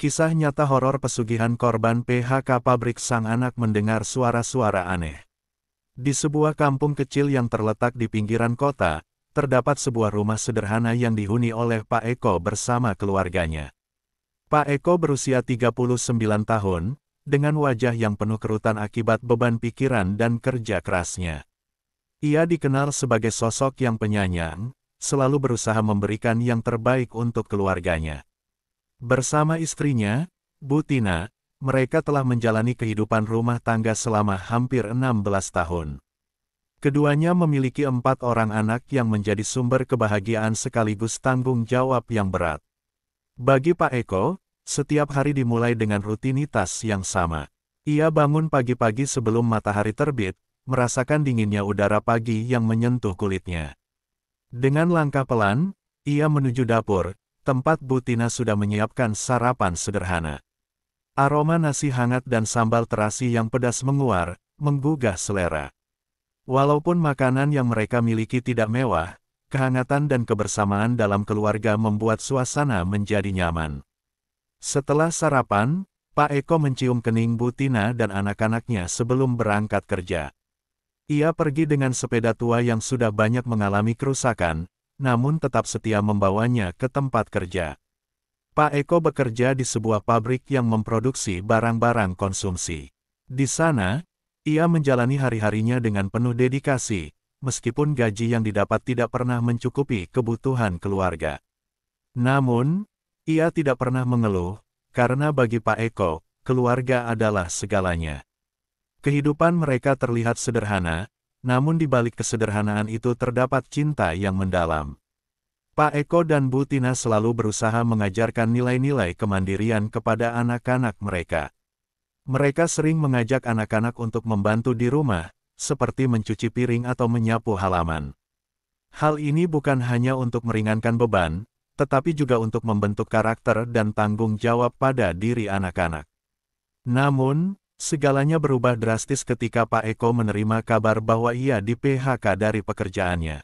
Kisah nyata horor pesugihan korban PHK pabrik sang anak mendengar suara-suara aneh. Di sebuah kampung kecil yang terletak di pinggiran kota, terdapat sebuah rumah sederhana yang dihuni oleh Pak Eko bersama keluarganya. Pak Eko berusia 39 tahun, dengan wajah yang penuh kerutan akibat beban pikiran dan kerja kerasnya. Ia dikenal sebagai sosok yang penyayang, selalu berusaha memberikan yang terbaik untuk keluarganya. Bersama istrinya, Bu Tina, mereka telah menjalani kehidupan rumah tangga selama hampir 16 tahun. Keduanya memiliki 4 orang anak yang menjadi sumber kebahagiaan sekaligus tanggung jawab yang berat. Bagi Pak Eko, setiap hari dimulai dengan rutinitas yang sama. Ia bangun pagi-pagi sebelum matahari terbit, merasakan dinginnya udara pagi yang menyentuh kulitnya. Dengan langkah pelan, ia menuju dapur, tempat Bu Tina sudah menyiapkan sarapan sederhana. Aroma nasi hangat dan sambal terasi yang pedas menguar, menggugah selera. Walaupun makanan yang mereka miliki tidak mewah, kehangatan dan kebersamaan dalam keluarga membuat suasana menjadi nyaman. Setelah sarapan, Pak Eko mencium kening Bu Tina dan anak-anaknya sebelum berangkat kerja. Ia pergi dengan sepeda tua yang sudah banyak mengalami kerusakan, namun tetap setia membawanya ke tempat kerja. Pak Eko bekerja di sebuah pabrik yang memproduksi barang-barang konsumsi. Di sana, ia menjalani hari-harinya dengan penuh dedikasi, meskipun gaji yang didapat tidak pernah mencukupi kebutuhan keluarga. Namun, ia tidak pernah mengeluh, karena bagi Pak Eko, keluarga adalah segalanya. Kehidupan mereka terlihat sederhana, namun di balik kesederhanaan itu terdapat cinta yang mendalam. Pak Eko dan Bu Tina selalu berusaha mengajarkan nilai-nilai kemandirian kepada anak-anak mereka. Mereka sering mengajak anak-anak untuk membantu di rumah, seperti mencuci piring atau menyapu halaman. Hal ini bukan hanya untuk meringankan beban, tetapi juga untuk membentuk karakter dan tanggung jawab pada diri anak-anak. Namun, segalanya berubah drastis ketika Pak Eko menerima kabar bahwa ia di-PHK dari pekerjaannya.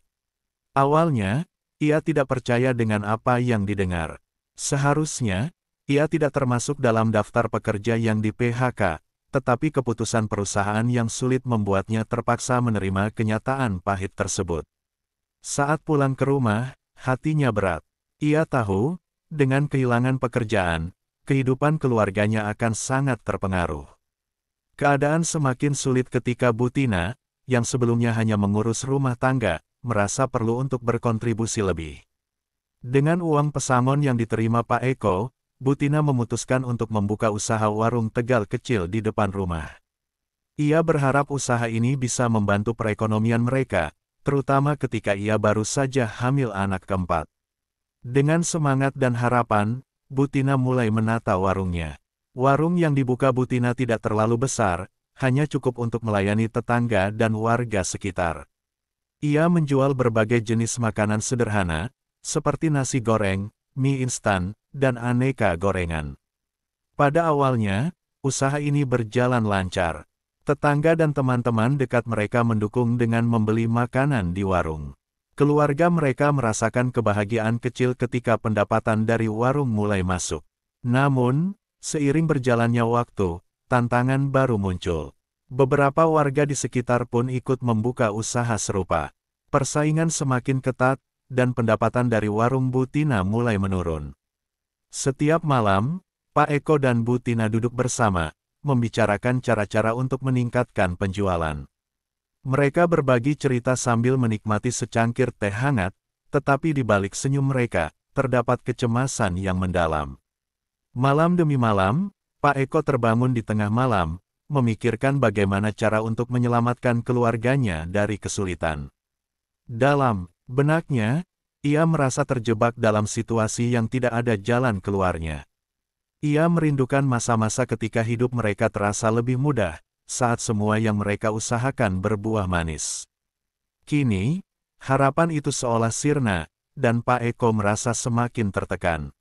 Awalnya, ia tidak percaya dengan apa yang didengar. Seharusnya, ia tidak termasuk dalam daftar pekerja yang di-PHK, tetapi keputusan perusahaan yang sulit membuatnya terpaksa menerima kenyataan pahit tersebut. Saat pulang ke rumah, hatinya berat. Ia tahu, dengan kehilangan pekerjaan, kehidupan keluarganya akan sangat terpengaruh. Keadaan semakin sulit ketika Bu Tina, yang sebelumnya hanya mengurus rumah tangga, merasa perlu untuk berkontribusi lebih. Dengan uang pesangon yang diterima Pak Eko, Bu Tina memutuskan untuk membuka usaha warung Tegal kecil di depan rumah. Ia berharap usaha ini bisa membantu perekonomian mereka, terutama ketika ia baru saja hamil anak keempat. Dengan semangat dan harapan, Bu Tina mulai menata warungnya. Warung yang dibuka Bu Tina tidak terlalu besar, hanya cukup untuk melayani tetangga dan warga sekitar. Ia menjual berbagai jenis makanan sederhana, seperti nasi goreng, mie instan, dan aneka gorengan. Pada awalnya, usaha ini berjalan lancar. Tetangga dan teman-teman dekat mereka mendukung dengan membeli makanan di warung. Keluarga mereka merasakan kebahagiaan kecil ketika pendapatan dari warung mulai masuk. Namun, seiring berjalannya waktu, tantangan baru muncul. Beberapa warga di sekitar pun ikut membuka usaha serupa. Persaingan semakin ketat, dan pendapatan dari warung Bu Tina mulai menurun. Setiap malam, Pak Eko dan Bu Tina duduk bersama, membicarakan cara-cara untuk meningkatkan penjualan. Mereka berbagi cerita sambil menikmati secangkir teh hangat, tetapi di balik senyum mereka, terdapat kecemasan yang mendalam. Malam demi malam, Pak Eko terbangun di tengah malam, memikirkan bagaimana cara untuk menyelamatkan keluarganya dari kesulitan. Dalam benaknya, ia merasa terjebak dalam situasi yang tidak ada jalan keluarnya. Ia merindukan masa-masa ketika hidup mereka terasa lebih mudah, saat semua yang mereka usahakan berbuah manis. Kini, harapan itu seolah sirna, dan Pak Eko merasa semakin tertekan.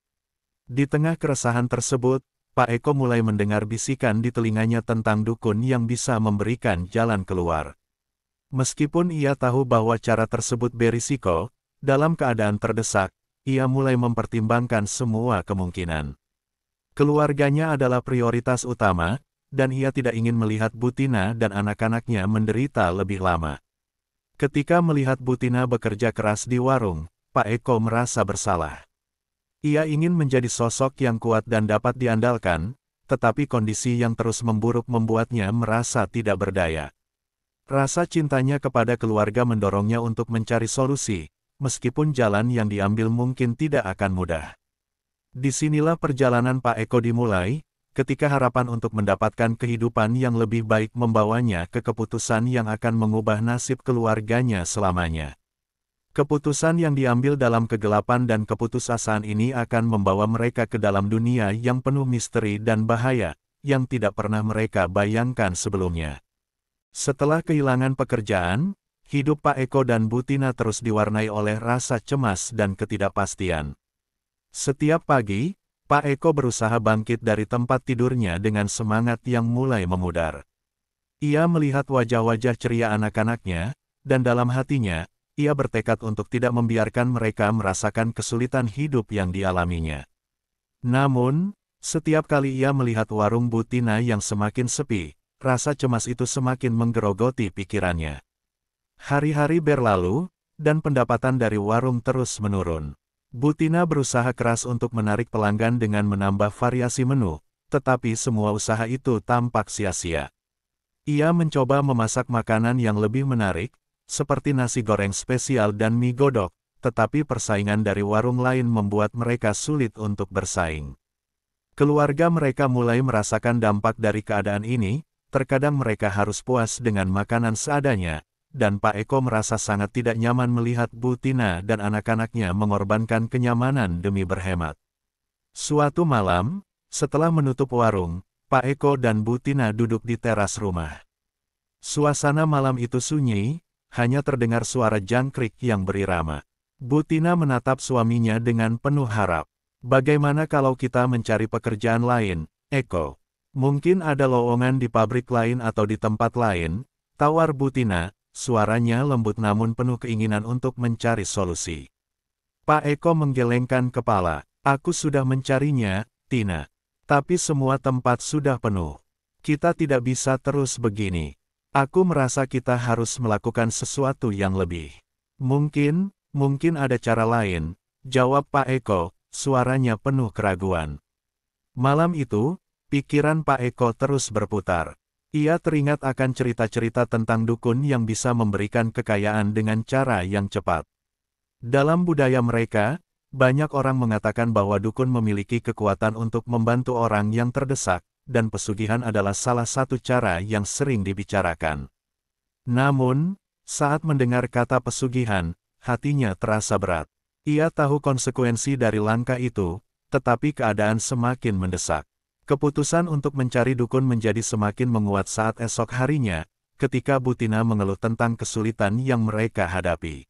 Di tengah keresahan tersebut, Pak Eko mulai mendengar bisikan di telinganya tentang dukun yang bisa memberikan jalan keluar. Meskipun ia tahu bahwa cara tersebut berisiko, dalam keadaan terdesak, ia mulai mempertimbangkan semua kemungkinan. Keluarganya adalah prioritas utama, dan ia tidak ingin melihat Butina dan anak-anaknya menderita lebih lama. Ketika melihat Butina bekerja keras di warung, Pak Eko merasa bersalah. Ia ingin menjadi sosok yang kuat dan dapat diandalkan, tetapi kondisi yang terus memburuk membuatnya merasa tidak berdaya. Rasa cintanya kepada keluarga mendorongnya untuk mencari solusi, meskipun jalan yang diambil mungkin tidak akan mudah. Disinilah perjalanan Pak Eko dimulai, ketika harapan untuk mendapatkan kehidupan yang lebih baik membawanya ke keputusan yang akan mengubah nasib keluarganya selamanya. Keputusan yang diambil dalam kegelapan dan keputusasaan ini akan membawa mereka ke dalam dunia yang penuh misteri dan bahaya, yang tidak pernah mereka bayangkan sebelumnya. Setelah kehilangan pekerjaan, hidup Pak Eko dan Butina terus diwarnai oleh rasa cemas dan ketidakpastian. Setiap pagi, Pak Eko berusaha bangkit dari tempat tidurnya dengan semangat yang mulai memudar. Ia melihat wajah-wajah ceria anak-anaknya, dan dalam hatinya, ia bertekad untuk tidak membiarkan mereka merasakan kesulitan hidup yang dialaminya. Namun, setiap kali ia melihat warung Butina yang semakin sepi, rasa cemas itu semakin menggerogoti pikirannya. Hari-hari berlalu, dan pendapatan dari warung terus menurun. Butina berusaha keras untuk menarik pelanggan dengan menambah variasi menu, tetapi semua usaha itu tampak sia-sia. Ia mencoba memasak makanan yang lebih menarik, seperti nasi goreng spesial dan mie godok, tetapi persaingan dari warung lain membuat mereka sulit untuk bersaing. Keluarga mereka mulai merasakan dampak dari keadaan ini, terkadang mereka harus puas dengan makanan seadanya, dan Pak Eko merasa sangat tidak nyaman melihat Butina dan anak-anaknya mengorbankan kenyamanan demi berhemat. Suatu malam, setelah menutup warung, Pak Eko dan Butina duduk di teras rumah. Suasana malam itu sunyi, hanya terdengar suara jangkrik yang berirama. Butina menatap suaminya dengan penuh harap. Bagaimana kalau kita mencari pekerjaan lain, Eko? Mungkin ada lowongan di pabrik lain atau di tempat lain, tawar Butina, suaranya lembut namun penuh keinginan untuk mencari solusi. Pak Eko menggelengkan kepala, aku sudah mencarinya, Tina. Tapi semua tempat sudah penuh. Kita tidak bisa terus begini. Aku merasa kita harus melakukan sesuatu yang lebih. Mungkin ada cara lain, jawab Pak Eko, suaranya penuh keraguan. Malam itu, pikiran Pak Eko terus berputar. Ia teringat akan cerita-cerita tentang dukun yang bisa memberikan kekayaan dengan cara yang cepat. Dalam budaya mereka, banyak orang mengatakan bahwa dukun memiliki kekuatan untuk membantu orang yang terdesak, dan pesugihan adalah salah satu cara yang sering dibicarakan. Namun, saat mendengar kata pesugihan, hatinya terasa berat. Ia tahu konsekuensi dari langkah itu, tetapi keadaan semakin mendesak. Keputusan untuk mencari dukun menjadi semakin menguat saat esok harinya, ketika Butina mengeluh tentang kesulitan yang mereka hadapi.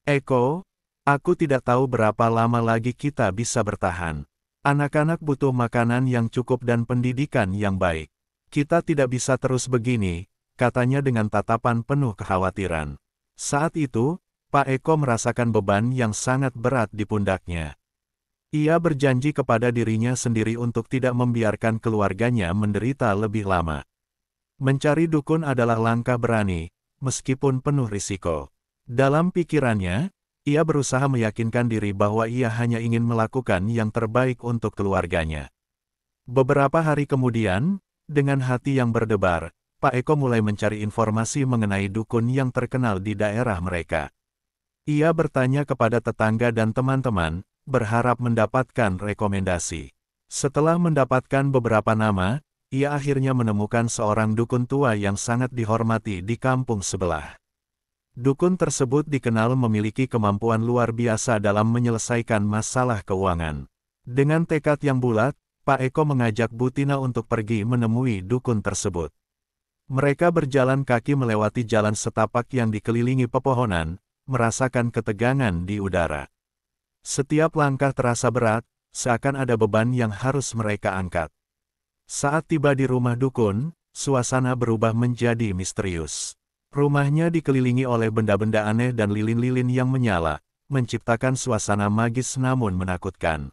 Eko, aku tidak tahu berapa lama lagi kita bisa bertahan. Anak-anak butuh makanan yang cukup dan pendidikan yang baik. Kita tidak bisa terus begini, katanya dengan tatapan penuh kekhawatiran. Saat itu, Pak Eko merasakan beban yang sangat berat di pundaknya. Ia berjanji kepada dirinya sendiri untuk tidak membiarkan keluarganya menderita lebih lama. Mencari dukun adalah langkah berani, meskipun penuh risiko. Dalam pikirannya, ia berusaha meyakinkan diri bahwa ia hanya ingin melakukan yang terbaik untuk keluarganya. Beberapa hari kemudian, dengan hati yang berdebar, Pak Eko mulai mencari informasi mengenai dukun yang terkenal di daerah mereka. Ia bertanya kepada tetangga dan teman-teman, berharap mendapatkan rekomendasi. Setelah mendapatkan beberapa nama, ia akhirnya menemukan seorang dukun tua yang sangat dihormati di kampung sebelah. Dukun tersebut dikenal memiliki kemampuan luar biasa dalam menyelesaikan masalah keuangan. Dengan tekad yang bulat, Pak Eko mengajak Butina untuk pergi menemui dukun tersebut. Mereka berjalan kaki melewati jalan setapak yang dikelilingi pepohonan, merasakan ketegangan di udara. Setiap langkah terasa berat, seakan ada beban yang harus mereka angkat. Saat tiba di rumah dukun, suasana berubah menjadi misterius. Rumahnya dikelilingi oleh benda-benda aneh dan lilin-lilin yang menyala, menciptakan suasana magis namun menakutkan.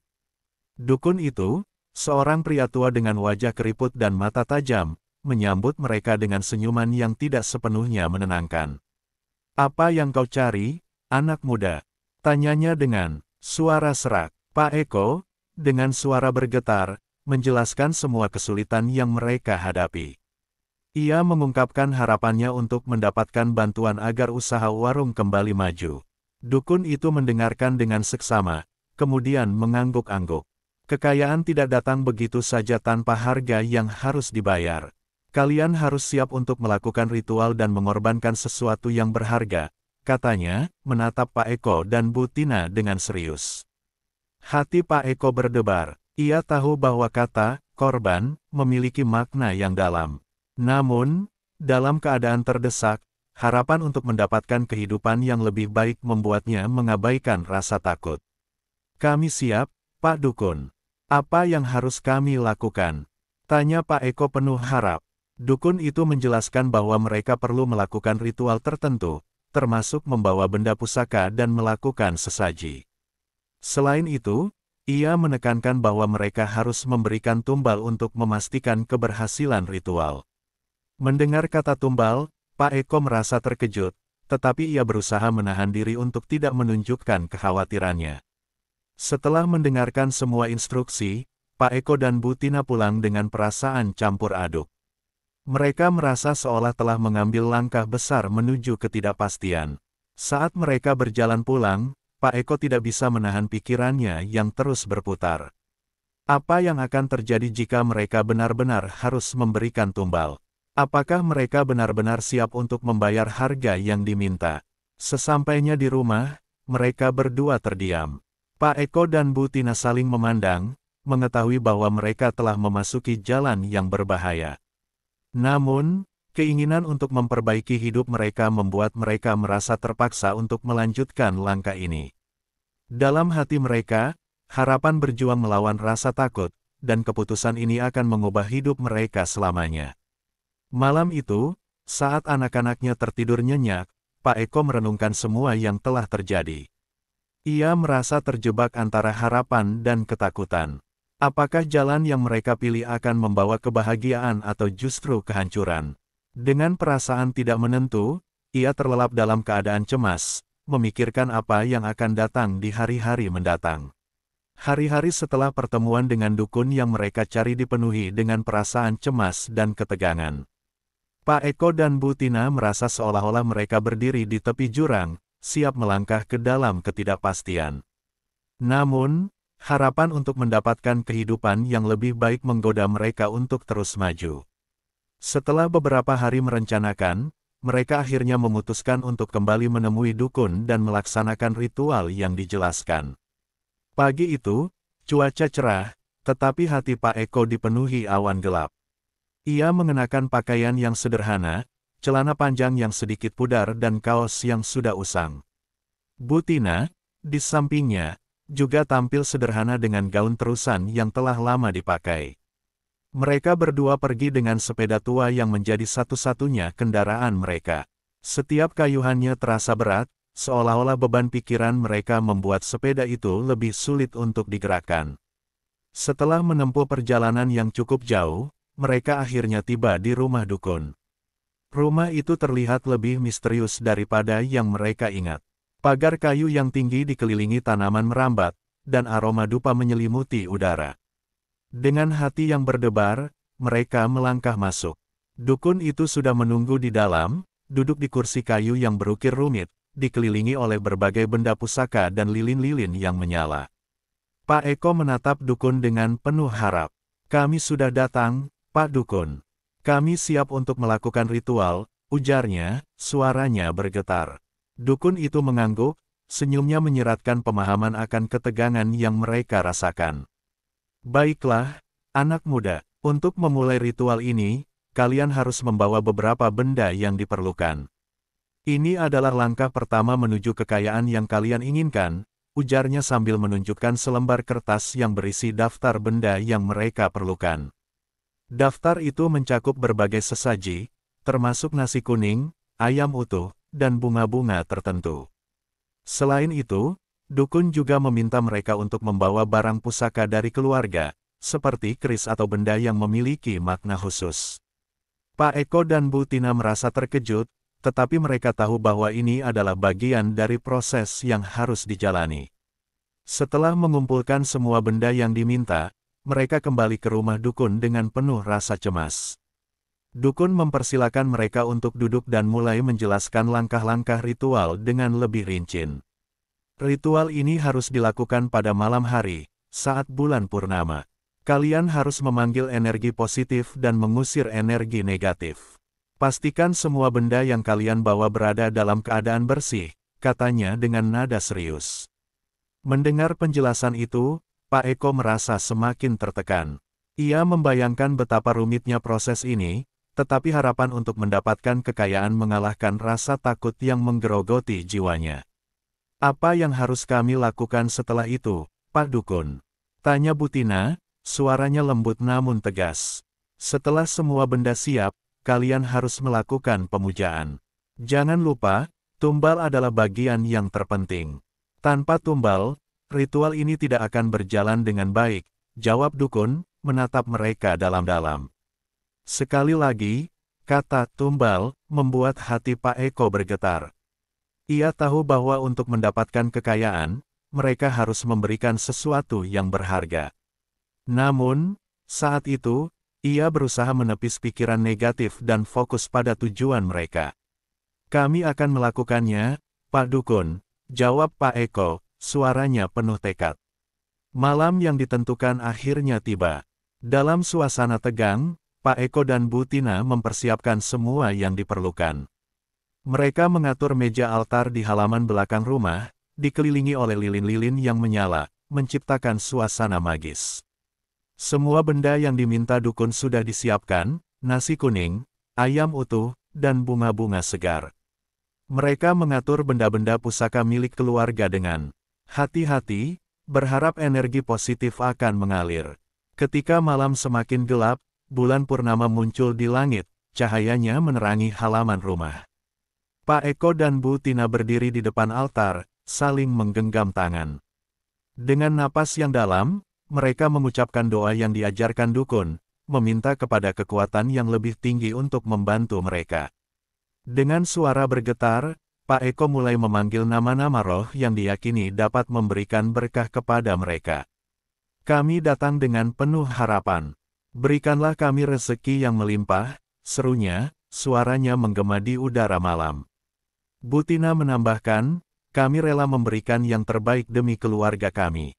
Dukun itu, Seorang pria tua dengan wajah keriput dan mata tajam, menyambut mereka dengan senyuman yang tidak sepenuhnya menenangkan. "Apa yang kau cari, anak muda?" tanyanya dengan suara serak. Pak Eko, dengan suara bergetar, menjelaskan semua kesulitan yang mereka hadapi. Ia mengungkapkan harapannya untuk mendapatkan bantuan agar usaha warung kembali maju. Dukun itu mendengarkan dengan seksama, kemudian mengangguk-angguk. "Kekayaan tidak datang begitu saja tanpa harga yang harus dibayar. Kalian harus siap untuk melakukan ritual dan mengorbankan sesuatu yang berharga," katanya, menatap Pak Eko dan Bu Tina dengan serius. Hati Pak Eko berdebar. Ia tahu bahwa kata korban memiliki makna yang dalam. Namun, dalam keadaan terdesak, harapan untuk mendapatkan kehidupan yang lebih baik membuatnya mengabaikan rasa takut. "Kami siap, Pak Dukun. Apa yang harus kami lakukan?" tanya Pak Eko penuh harap. Dukun itu menjelaskan bahwa mereka perlu melakukan ritual tertentu, termasuk membawa benda pusaka dan melakukan sesaji. Selain itu, ia menekankan bahwa mereka harus memberikan tumbal untuk memastikan keberhasilan ritual. Mendengar kata tumbal, Pak Eko merasa terkejut, tetapi ia berusaha menahan diri untuk tidak menunjukkan kekhawatirannya. Setelah mendengarkan semua instruksi, Pak Eko dan Bu Tina pulang dengan perasaan campur aduk. Mereka merasa seolah telah mengambil langkah besar menuju ketidakpastian. Saat mereka berjalan pulang, Pak Eko tidak bisa menahan pikirannya yang terus berputar. Apa yang akan terjadi jika mereka benar-benar harus memberikan tumbal? Apakah mereka benar-benar siap untuk membayar harga yang diminta? Sesampainya di rumah, mereka berdua terdiam. Pak Eko dan Bu Tina saling memandang, mengetahui bahwa mereka telah memasuki jalan yang berbahaya. Namun, keinginan untuk memperbaiki hidup mereka membuat mereka merasa terpaksa untuk melanjutkan langkah ini. Dalam hati mereka, harapan berjuang melawan rasa takut, dan keputusan ini akan mengubah hidup mereka selamanya. Malam itu, saat anak-anaknya tertidur nyenyak, Pak Eko merenungkan semua yang telah terjadi. Ia merasa terjebak antara harapan dan ketakutan. Apakah jalan yang mereka pilih akan membawa kebahagiaan atau justru kehancuran? Dengan perasaan tidak menentu, ia terlelap dalam keadaan cemas, memikirkan apa yang akan datang di hari-hari mendatang. Hari-hari setelah pertemuan dengan dukun yang mereka cari dipenuhi dengan perasaan cemas dan ketegangan. Pak Eko dan Bu Tina merasa seolah-olah mereka berdiri di tepi jurang, siap melangkah ke dalam ketidakpastian. Namun, harapan untuk mendapatkan kehidupan yang lebih baik menggoda mereka untuk terus maju. Setelah beberapa hari merencanakan, mereka akhirnya memutuskan untuk kembali menemui dukun dan melaksanakan ritual yang dijelaskan. Pagi itu, cuaca cerah, tetapi hati Pak Eko dipenuhi awan gelap. Ia mengenakan pakaian yang sederhana, celana panjang yang sedikit pudar dan kaos yang sudah usang. Bu Tina, di sampingnya, juga tampil sederhana dengan gaun terusan yang telah lama dipakai. Mereka berdua pergi dengan sepeda tua yang menjadi satu-satunya kendaraan mereka. Setiap kayuhannya terasa berat, seolah-olah beban pikiran mereka membuat sepeda itu lebih sulit untuk digerakkan. Setelah menempuh perjalanan yang cukup jauh, mereka akhirnya tiba di rumah dukun. Rumah itu terlihat lebih misterius daripada yang mereka ingat. Pagar kayu yang tinggi dikelilingi tanaman merambat, dan aroma dupa menyelimuti udara. Dengan hati yang berdebar, mereka melangkah masuk. Dukun itu sudah menunggu di dalam, duduk di kursi kayu yang berukir rumit, dikelilingi oleh berbagai benda pusaka dan lilin-lilin yang menyala. Pak Eko menatap dukun dengan penuh harap. "Kami sudah datang, Pak Dukun. Kami siap untuk melakukan ritual," ujarnya, suaranya bergetar. Dukun itu mengangguk, senyumnya menyiratkan pemahaman akan ketegangan yang mereka rasakan. "Baiklah, anak muda, untuk memulai ritual ini, kalian harus membawa beberapa benda yang diperlukan. Ini adalah langkah pertama menuju kekayaan yang kalian inginkan," ujarnya sambil menunjukkan selembar kertas yang berisi daftar benda yang mereka perlukan. Daftar itu mencakup berbagai sesaji, termasuk nasi kuning, ayam utuh, dan bunga-bunga tertentu. Selain itu, dukun juga meminta mereka untuk membawa barang pusaka dari keluarga, seperti keris atau benda yang memiliki makna khusus. Pak Eko dan Bu Tina merasa terkejut, tetapi mereka tahu bahwa ini adalah bagian dari proses yang harus dijalani. Setelah mengumpulkan semua benda yang diminta, mereka kembali ke rumah dukun dengan penuh rasa cemas. Dukun mempersilakan mereka untuk duduk dan mulai menjelaskan langkah-langkah ritual dengan lebih rinci. Ritual ini harus dilakukan pada malam hari, saat bulan purnama. Kalian harus memanggil energi positif dan mengusir energi negatif. Pastikan semua benda yang kalian bawa berada dalam keadaan bersih, katanya dengan nada serius. Mendengar penjelasan itu, Pak Eko merasa semakin tertekan. Ia membayangkan betapa rumitnya proses ini, tetapi harapan untuk mendapatkan kekayaan mengalahkan rasa takut yang menggerogoti jiwanya. Apa yang harus kami lakukan setelah itu, Pak Dukun? Tanya Bu Tina, suaranya lembut namun tegas. Setelah semua benda siap, kalian harus melakukan pemujaan. Jangan lupa, tumbal adalah bagian yang terpenting. Tanpa tumbal, ritual ini tidak akan berjalan dengan baik, jawab dukun, menatap mereka dalam-dalam. Sekali lagi, kata tumbal, membuat hati Pak Eko bergetar. Ia tahu bahwa untuk mendapatkan kekayaan, mereka harus memberikan sesuatu yang berharga. Namun, saat itu, ia berusaha menepis pikiran negatif dan fokus pada tujuan mereka. Kami akan melakukannya, Pak Dukun, jawab Pak Eko, suaranya penuh tekad. Malam yang ditentukan akhirnya tiba. Dalam suasana tegang, Pak Eko dan Bu Tina mempersiapkan semua yang diperlukan. Mereka mengatur meja altar di halaman belakang rumah, dikelilingi oleh lilin-lilin yang menyala, menciptakan suasana magis. Semua benda yang diminta dukun sudah disiapkan, nasi kuning, ayam utuh, dan bunga-bunga segar. Mereka mengatur benda-benda pusaka milik keluarga dengan hati-hati, berharap energi positif akan mengalir. Ketika malam semakin gelap, bulan purnama muncul di langit, cahayanya menerangi halaman rumah. Pak Eko dan Bu Tina berdiri di depan altar, saling menggenggam tangan. Dengan napas yang dalam, mereka mengucapkan doa yang diajarkan dukun, meminta kepada kekuatan yang lebih tinggi untuk membantu mereka. Dengan suara bergetar, Pak Eko mulai memanggil nama-nama roh yang diyakini dapat memberikan berkah kepada mereka. Kami datang dengan penuh harapan. Berikanlah kami rezeki yang melimpah, serunya, suaranya menggema di udara malam. Bu Tina menambahkan, kami rela memberikan yang terbaik demi keluarga kami.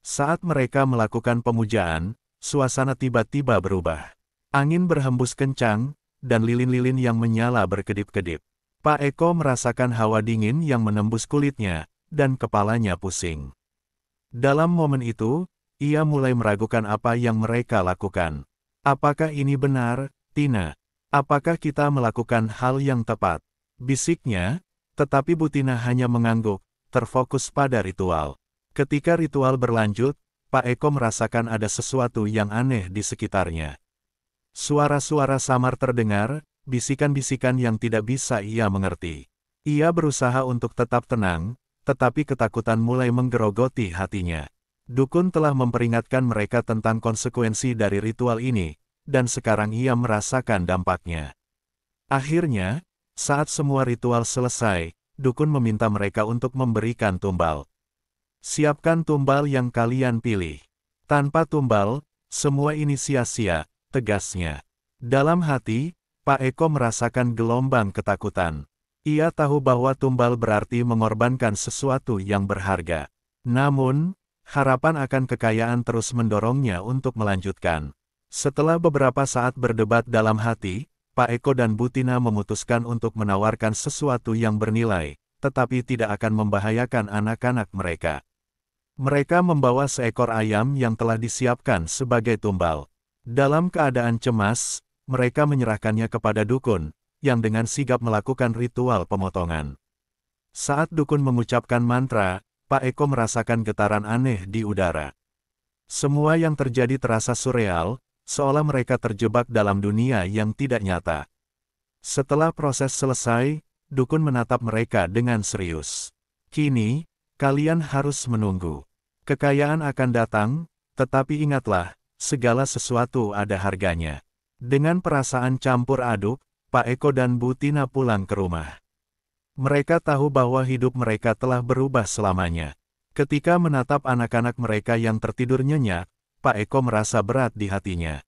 Saat mereka melakukan pemujaan, suasana tiba-tiba berubah. Angin berhembus kencang, dan lilin-lilin yang menyala berkedip-kedip. Pak Eko merasakan hawa dingin yang menembus kulitnya, dan kepalanya pusing. Dalam momen itu, ia mulai meragukan apa yang mereka lakukan. Apakah ini benar, Tina? Apakah kita melakukan hal yang tepat? Bisiknya, tetapi Bu Tina hanya mengangguk, terfokus pada ritual. Ketika ritual berlanjut, Pak Eko merasakan ada sesuatu yang aneh di sekitarnya. Suara-suara samar terdengar, bisikan-bisikan yang tidak bisa ia mengerti. Ia berusaha untuk tetap tenang, tetapi ketakutan mulai menggerogoti hatinya. Dukun telah memperingatkan mereka tentang konsekuensi dari ritual ini, dan sekarang ia merasakan dampaknya. Akhirnya, saat semua ritual selesai, dukun meminta mereka untuk memberikan tumbal. Siapkan tumbal yang kalian pilih. Tanpa tumbal, semua ini sia-sia, tegasnya. Dalam hati, Pak Eko merasakan gelombang ketakutan. Ia tahu bahwa tumbal berarti mengorbankan sesuatu yang berharga. Namun, harapan akan kekayaan terus mendorongnya untuk melanjutkan. Setelah beberapa saat berdebat dalam hati, Pak Eko dan Bu Tina memutuskan untuk menawarkan sesuatu yang bernilai, tetapi tidak akan membahayakan anak-anak mereka. Mereka membawa seekor ayam yang telah disiapkan sebagai tumbal. Dalam keadaan cemas, mereka menyerahkannya kepada dukun, yang dengan sigap melakukan ritual pemotongan. Saat dukun mengucapkan mantra, Pak Eko merasakan getaran aneh di udara. Semua yang terjadi terasa surreal, seolah mereka terjebak dalam dunia yang tidak nyata. Setelah proses selesai, dukun menatap mereka dengan serius. Kini, kalian harus menunggu. Kekayaan akan datang, tetapi ingatlah, segala sesuatu ada harganya. Dengan perasaan campur aduk, Pak Eko dan Bu Tina pulang ke rumah. Mereka tahu bahwa hidup mereka telah berubah selamanya. Ketika menatap anak-anak mereka yang tertidur nyenyak, Pak Eko merasa berat di hatinya.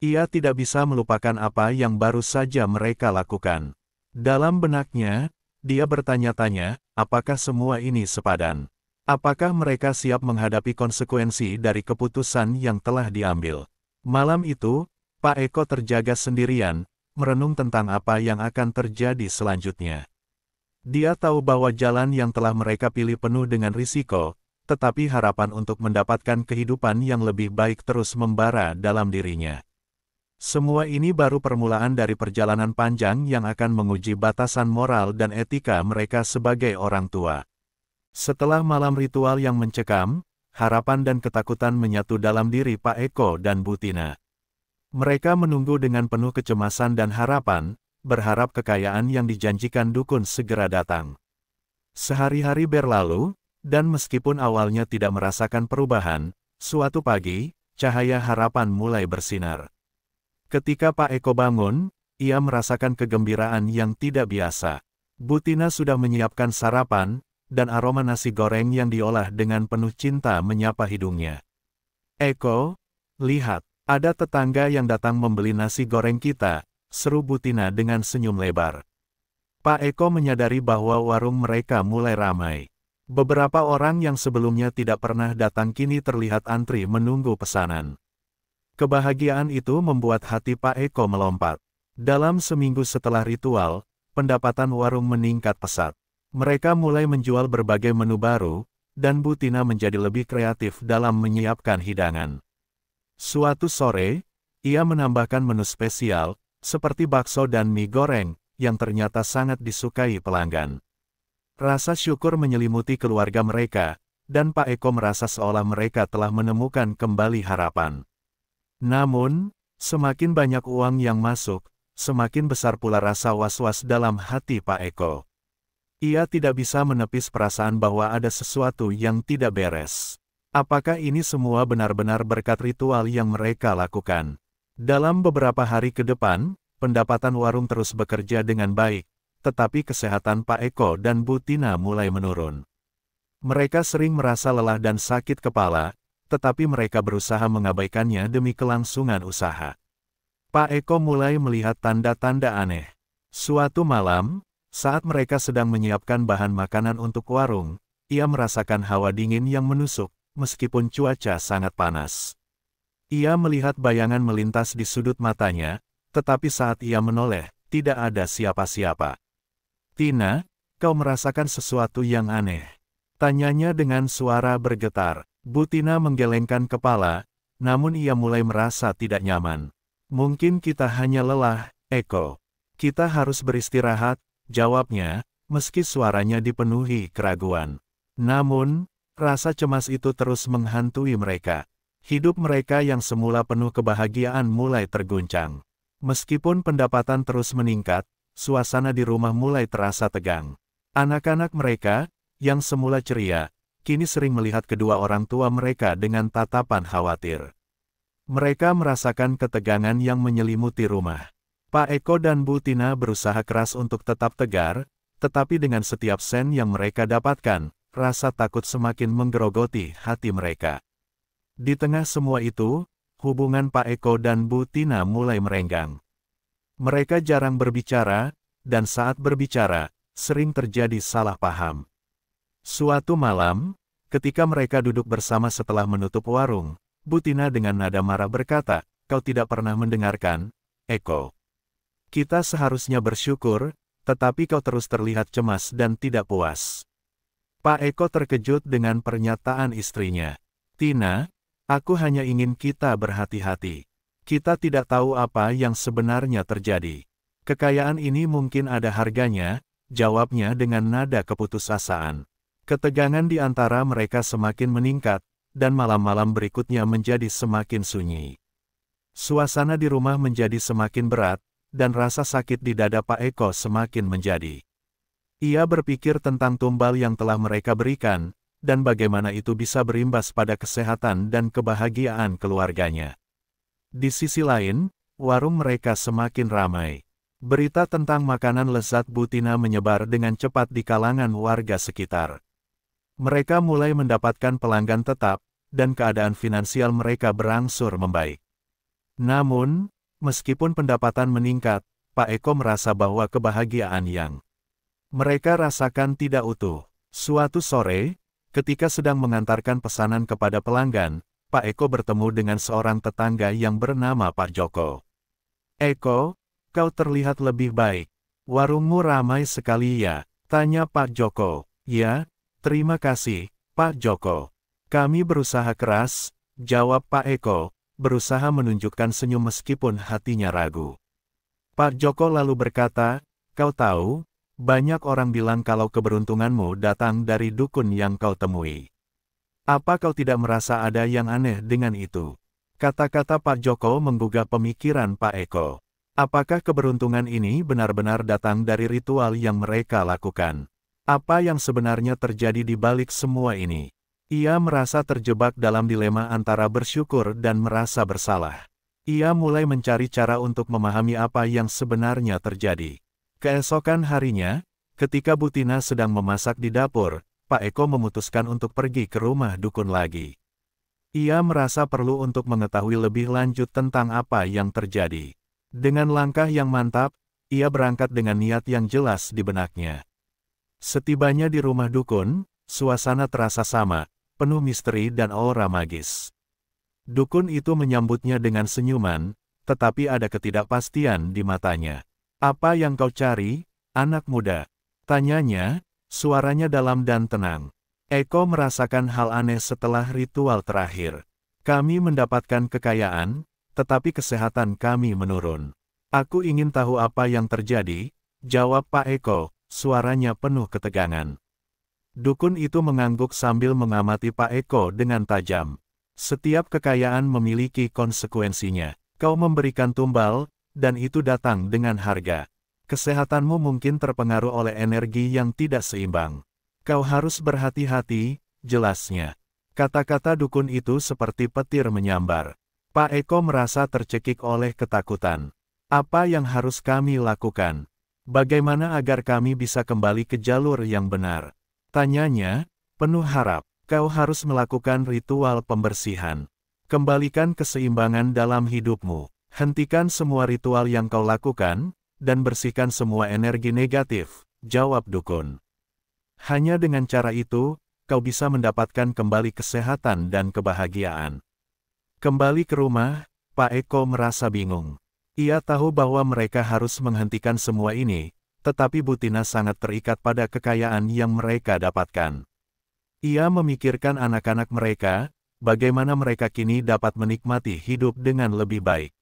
Ia tidak bisa melupakan apa yang baru saja mereka lakukan. Dalam benaknya, dia bertanya-tanya, apakah semua ini sepadan? Apakah mereka siap menghadapi konsekuensi dari keputusan yang telah diambil? Malam itu, Pak Eko terjaga sendirian, merenung tentang apa yang akan terjadi selanjutnya. Dia tahu bahwa jalan yang telah mereka pilih penuh dengan risiko, tetapi harapan untuk mendapatkan kehidupan yang lebih baik terus membara dalam dirinya. Semua ini baru permulaan dari perjalanan panjang yang akan menguji batasan moral dan etika mereka sebagai orang tua. Setelah malam ritual yang mencekam, harapan dan ketakutan menyatu dalam diri Pak Eko dan Bu Tina. Mereka menunggu dengan penuh kecemasan dan harapan, berharap kekayaan yang dijanjikan dukun segera datang. Sehari-hari berlalu, dan meskipun awalnya tidak merasakan perubahan, suatu pagi, cahaya harapan mulai bersinar. Ketika Pak Eko bangun, ia merasakan kegembiraan yang tidak biasa. Bu Tina sudah menyiapkan sarapan, dan aroma nasi goreng yang diolah dengan penuh cinta menyapa hidungnya. "Eko, lihat, ada tetangga yang datang membeli nasi goreng kita," seru Bu Tina dengan senyum lebar. Pak Eko menyadari bahwa warung mereka mulai ramai. Beberapa orang yang sebelumnya tidak pernah datang kini terlihat antri menunggu pesanan. Kebahagiaan itu membuat hati Pak Eko melompat. Dalam seminggu setelah ritual, pendapatan warung meningkat pesat. Mereka mulai menjual berbagai menu baru, dan Bu Tina menjadi lebih kreatif dalam menyiapkan hidangan. Suatu sore, ia menambahkan menu spesial, seperti bakso dan mie goreng, yang ternyata sangat disukai pelanggan. Rasa syukur menyelimuti keluarga mereka, dan Pak Eko merasa seolah mereka telah menemukan kembali harapan. Namun, semakin banyak uang yang masuk, semakin besar pula rasa was-was dalam hati Pak Eko. Ia tidak bisa menepis perasaan bahwa ada sesuatu yang tidak beres. Apakah ini semua benar-benar berkat ritual yang mereka lakukan? Dalam beberapa hari ke depan, pendapatan warung terus bekerja dengan baik, tetapi kesehatan Pak Eko dan Bu Tina mulai menurun. Mereka sering merasa lelah dan sakit kepala, tetapi mereka berusaha mengabaikannya demi kelangsungan usaha. Pak Eko mulai melihat tanda-tanda aneh. Suatu malam, saat mereka sedang menyiapkan bahan makanan untuk warung, ia merasakan hawa dingin yang menusuk, meskipun cuaca sangat panas. Ia melihat bayangan melintas di sudut matanya, tetapi saat ia menoleh, tidak ada siapa-siapa. "Tina, kau merasakan sesuatu yang aneh?" tanyanya dengan suara bergetar. Bu Tina menggelengkan kepala, namun ia mulai merasa tidak nyaman. "Mungkin kita hanya lelah, Eko. Kita harus beristirahat," jawabnya, meski suaranya dipenuhi keraguan. Namun, rasa cemas itu terus menghantui mereka. Hidup mereka yang semula penuh kebahagiaan mulai terguncang. Meskipun pendapatan terus meningkat, suasana di rumah mulai terasa tegang. Anak-anak mereka, yang semula ceria, kini sering melihat kedua orang tua mereka dengan tatapan khawatir. Mereka merasakan ketegangan yang menyelimuti rumah. Pak Eko dan Bu Tina berusaha keras untuk tetap tegar, tetapi dengan setiap sen yang mereka dapatkan, rasa takut semakin menggerogoti hati mereka. Di tengah semua itu, hubungan Pak Eko dan Bu Tina mulai merenggang. Mereka jarang berbicara, dan saat berbicara, sering terjadi salah paham. Suatu malam, ketika mereka duduk bersama setelah menutup warung, Bu Tina dengan nada marah berkata, "Kau tidak pernah mendengarkan, Eko. Kita seharusnya bersyukur, tetapi kau terus terlihat cemas dan tidak puas." Pak Eko terkejut dengan pernyataan istrinya. "Tina, aku hanya ingin kita berhati-hati. Kita tidak tahu apa yang sebenarnya terjadi. Kekayaan ini mungkin ada harganya," jawabnya dengan nada keputusasaan. Ketegangan di antara mereka semakin meningkat, dan malam-malam berikutnya menjadi semakin sunyi. Suasana di rumah menjadi semakin berat, dan rasa sakit di dada Pak Eko semakin menjadi. Ia berpikir tentang tumbal yang telah mereka berikan, dan bagaimana itu bisa berimbas pada kesehatan dan kebahagiaan keluarganya. Di sisi lain, warung mereka semakin ramai. Berita tentang makanan lezat Butina menyebar dengan cepat di kalangan warga sekitar. Mereka mulai mendapatkan pelanggan tetap, dan keadaan finansial mereka berangsur membaik. Namun, meskipun pendapatan meningkat, Pak Eko merasa bahwa kebahagiaan yang mereka rasakan tidak utuh. Suatu sore, ketika sedang mengantarkan pesanan kepada pelanggan, Pak Eko bertemu dengan seorang tetangga yang bernama Pak Joko. "Eko, kau terlihat lebih baik. Warungmu ramai sekali ya?" tanya Pak Joko. "Ya, terima kasih, Pak Joko. Kami berusaha keras," jawab Pak Eko, berusaha menunjukkan senyum meskipun hatinya ragu. Pak Joko lalu berkata, "Kau tahu, banyak orang bilang kalau keberuntunganmu datang dari dukun yang kau temui. Apa kau tidak merasa ada yang aneh dengan itu?" Kata-kata Pak Joko menggugah pemikiran Pak Eko. Apakah keberuntungan ini benar-benar datang dari ritual yang mereka lakukan? Apa yang sebenarnya terjadi di balik semua ini? Ia merasa terjebak dalam dilema antara bersyukur dan merasa bersalah. Ia mulai mencari cara untuk memahami apa yang sebenarnya terjadi. Keesokan harinya, ketika Butina sedang memasak di dapur, Pak Eko memutuskan untuk pergi ke rumah dukun lagi. Ia merasa perlu untuk mengetahui lebih lanjut tentang apa yang terjadi. Dengan langkah yang mantap, ia berangkat dengan niat yang jelas di benaknya. Setibanya di rumah dukun, suasana terasa sama, penuh misteri dan aura magis. Dukun itu menyambutnya dengan senyuman, tetapi ada ketidakpastian di matanya. "Apa yang kau cari, anak muda?" tanyanya, suaranya dalam dan tenang. Eko merasakan hal aneh setelah ritual terakhir. "Kami mendapatkan kekayaan, tetapi kesehatan kami menurun. Aku ingin tahu apa yang terjadi," jawab Pak Eko, suaranya penuh ketegangan. Dukun itu mengangguk sambil mengamati Pak Eko dengan tajam. "Setiap kekayaan memiliki konsekuensinya. Kau memberikan tumbal, dan itu datang dengan harga. Kesehatanmu mungkin terpengaruh oleh energi yang tidak seimbang. Kau harus berhati-hati," jelasnya. Kata-kata dukun itu seperti petir menyambar. Pak Eko merasa tercekik oleh ketakutan. "Apa yang harus kami lakukan? Bagaimana agar kami bisa kembali ke jalur yang benar?" tanyanya, penuh harap. "Kau harus melakukan ritual pembersihan. Kembalikan keseimbangan dalam hidupmu. Hentikan semua ritual yang kau lakukan, dan bersihkan semua energi negatif," jawab dukun. "Hanya dengan cara itu, kau bisa mendapatkan kembali kesehatan dan kebahagiaan." Kembali ke rumah, Pak Eko merasa bingung. Ia tahu bahwa mereka harus menghentikan semua ini, tetapi Butina sangat terikat pada kekayaan yang mereka dapatkan. Ia memikirkan anak-anak mereka, bagaimana mereka kini dapat menikmati hidup dengan lebih baik.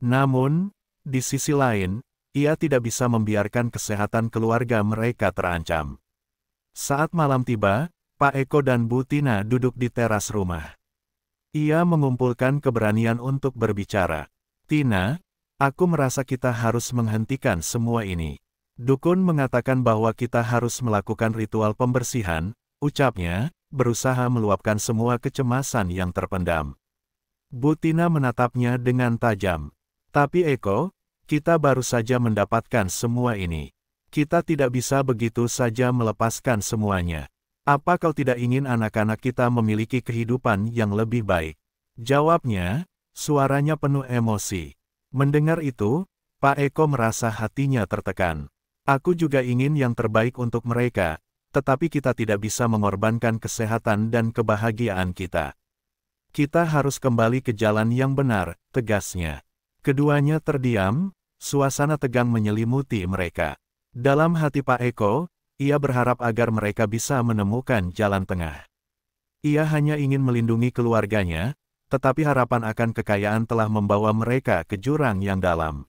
Namun, di sisi lain, ia tidak bisa membiarkan kesehatan keluarga mereka terancam. Saat malam tiba, Pak Eko dan Butina duduk di teras rumah. Ia mengumpulkan keberanian untuk berbicara. "Tina, aku merasa kita harus menghentikan semua ini. Dukun mengatakan bahwa kita harus melakukan ritual pembersihan," ucapnya, berusaha meluapkan semua kecemasan yang terpendam. Butina menatapnya dengan tajam. "Tapi Eko, kita baru saja mendapatkan semua ini. Kita tidak bisa begitu saja melepaskan semuanya. Apa kau tidak ingin anak-anak kita memiliki kehidupan yang lebih baik?" jawabnya, suaranya penuh emosi. Mendengar itu, Pak Eko merasa hatinya tertekan. "Aku juga ingin yang terbaik untuk mereka, tetapi kita tidak bisa mengorbankan kesehatan dan kebahagiaan kita. Kita harus kembali ke jalan yang benar," tegasnya. Keduanya terdiam, suasana tegang menyelimuti mereka. Dalam hati Pak Eko, ia berharap agar mereka bisa menemukan jalan tengah. Ia hanya ingin melindungi keluarganya, tetapi harapan akan kekayaan telah membawa mereka ke jurang yang dalam.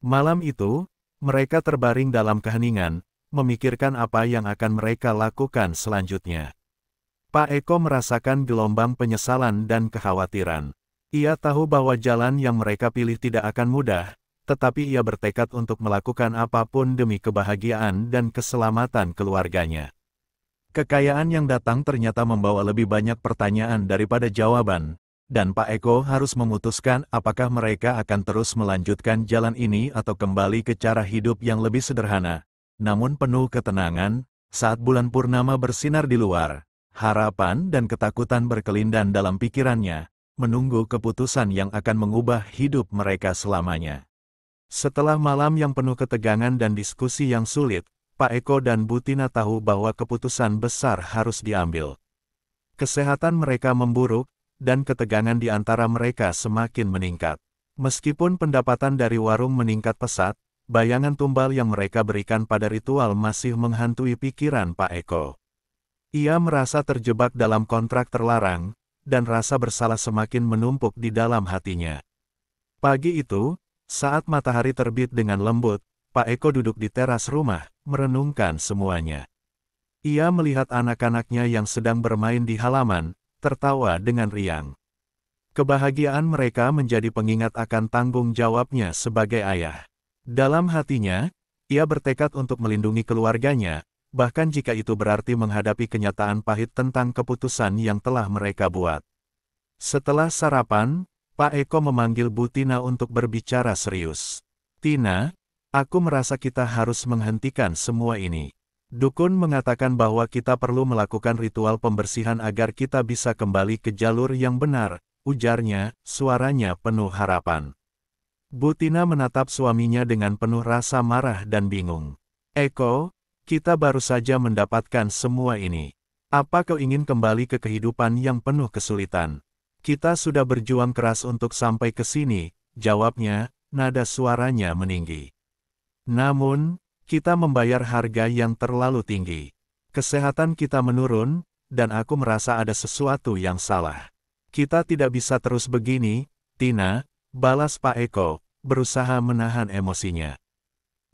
Malam itu, mereka terbaring dalam keheningan, memikirkan apa yang akan mereka lakukan selanjutnya. Pak Eko merasakan gelombang penyesalan dan kekhawatiran. Ia tahu bahwa jalan yang mereka pilih tidak akan mudah, tetapi ia bertekad untuk melakukan apapun demi kebahagiaan dan keselamatan keluarganya. Kekayaan yang datang ternyata membawa lebih banyak pertanyaan daripada jawaban, dan Pak Eko harus memutuskan apakah mereka akan terus melanjutkan jalan ini atau kembali ke cara hidup yang lebih sederhana, namun penuh ketenangan. Saat bulan purnama bersinar di luar, harapan dan ketakutan berkelindan dalam pikirannya, menunggu keputusan yang akan mengubah hidup mereka selamanya. Setelah malam yang penuh ketegangan dan diskusi yang sulit, Pak Eko dan Bu Tina tahu bahwa keputusan besar harus diambil. Kesehatan mereka memburuk, dan ketegangan di antara mereka semakin meningkat. Meskipun pendapatan dari warung meningkat pesat, bayangan tumbal yang mereka berikan pada ritual masih menghantui pikiran Pak Eko. Ia merasa terjebak dalam kontrak terlarang, dan rasa bersalah semakin menumpuk di dalam hatinya. Pagi itu, saat matahari terbit dengan lembut, Pak Eko duduk di teras rumah, merenungkan semuanya. Ia melihat anak-anaknya yang sedang bermain di halaman, tertawa dengan riang. Kebahagiaan mereka menjadi pengingat akan tanggung jawabnya sebagai ayah. Dalam hatinya, ia bertekad untuk melindungi keluarganya, bahkan jika itu berarti menghadapi kenyataan pahit tentang keputusan yang telah mereka buat. Setelah sarapan, Pak Eko memanggil Bu Tina untuk berbicara serius. "Tina, aku merasa kita harus menghentikan semua ini. Dukun mengatakan bahwa kita perlu melakukan ritual pembersihan agar kita bisa kembali ke jalur yang benar," ujarnya, suaranya penuh harapan. Bu Tina menatap suaminya dengan penuh rasa marah dan bingung. "Eko, kita baru saja mendapatkan semua ini. Apa kau ingin kembali ke kehidupan yang penuh kesulitan? Kita sudah berjuang keras untuk sampai ke sini," jawabnya, nada suaranya meninggi. "Namun, kita membayar harga yang terlalu tinggi. Kesehatan kita menurun, dan aku merasa ada sesuatu yang salah. Kita tidak bisa terus begini, Tina," balas Pak Eko, berusaha menahan emosinya.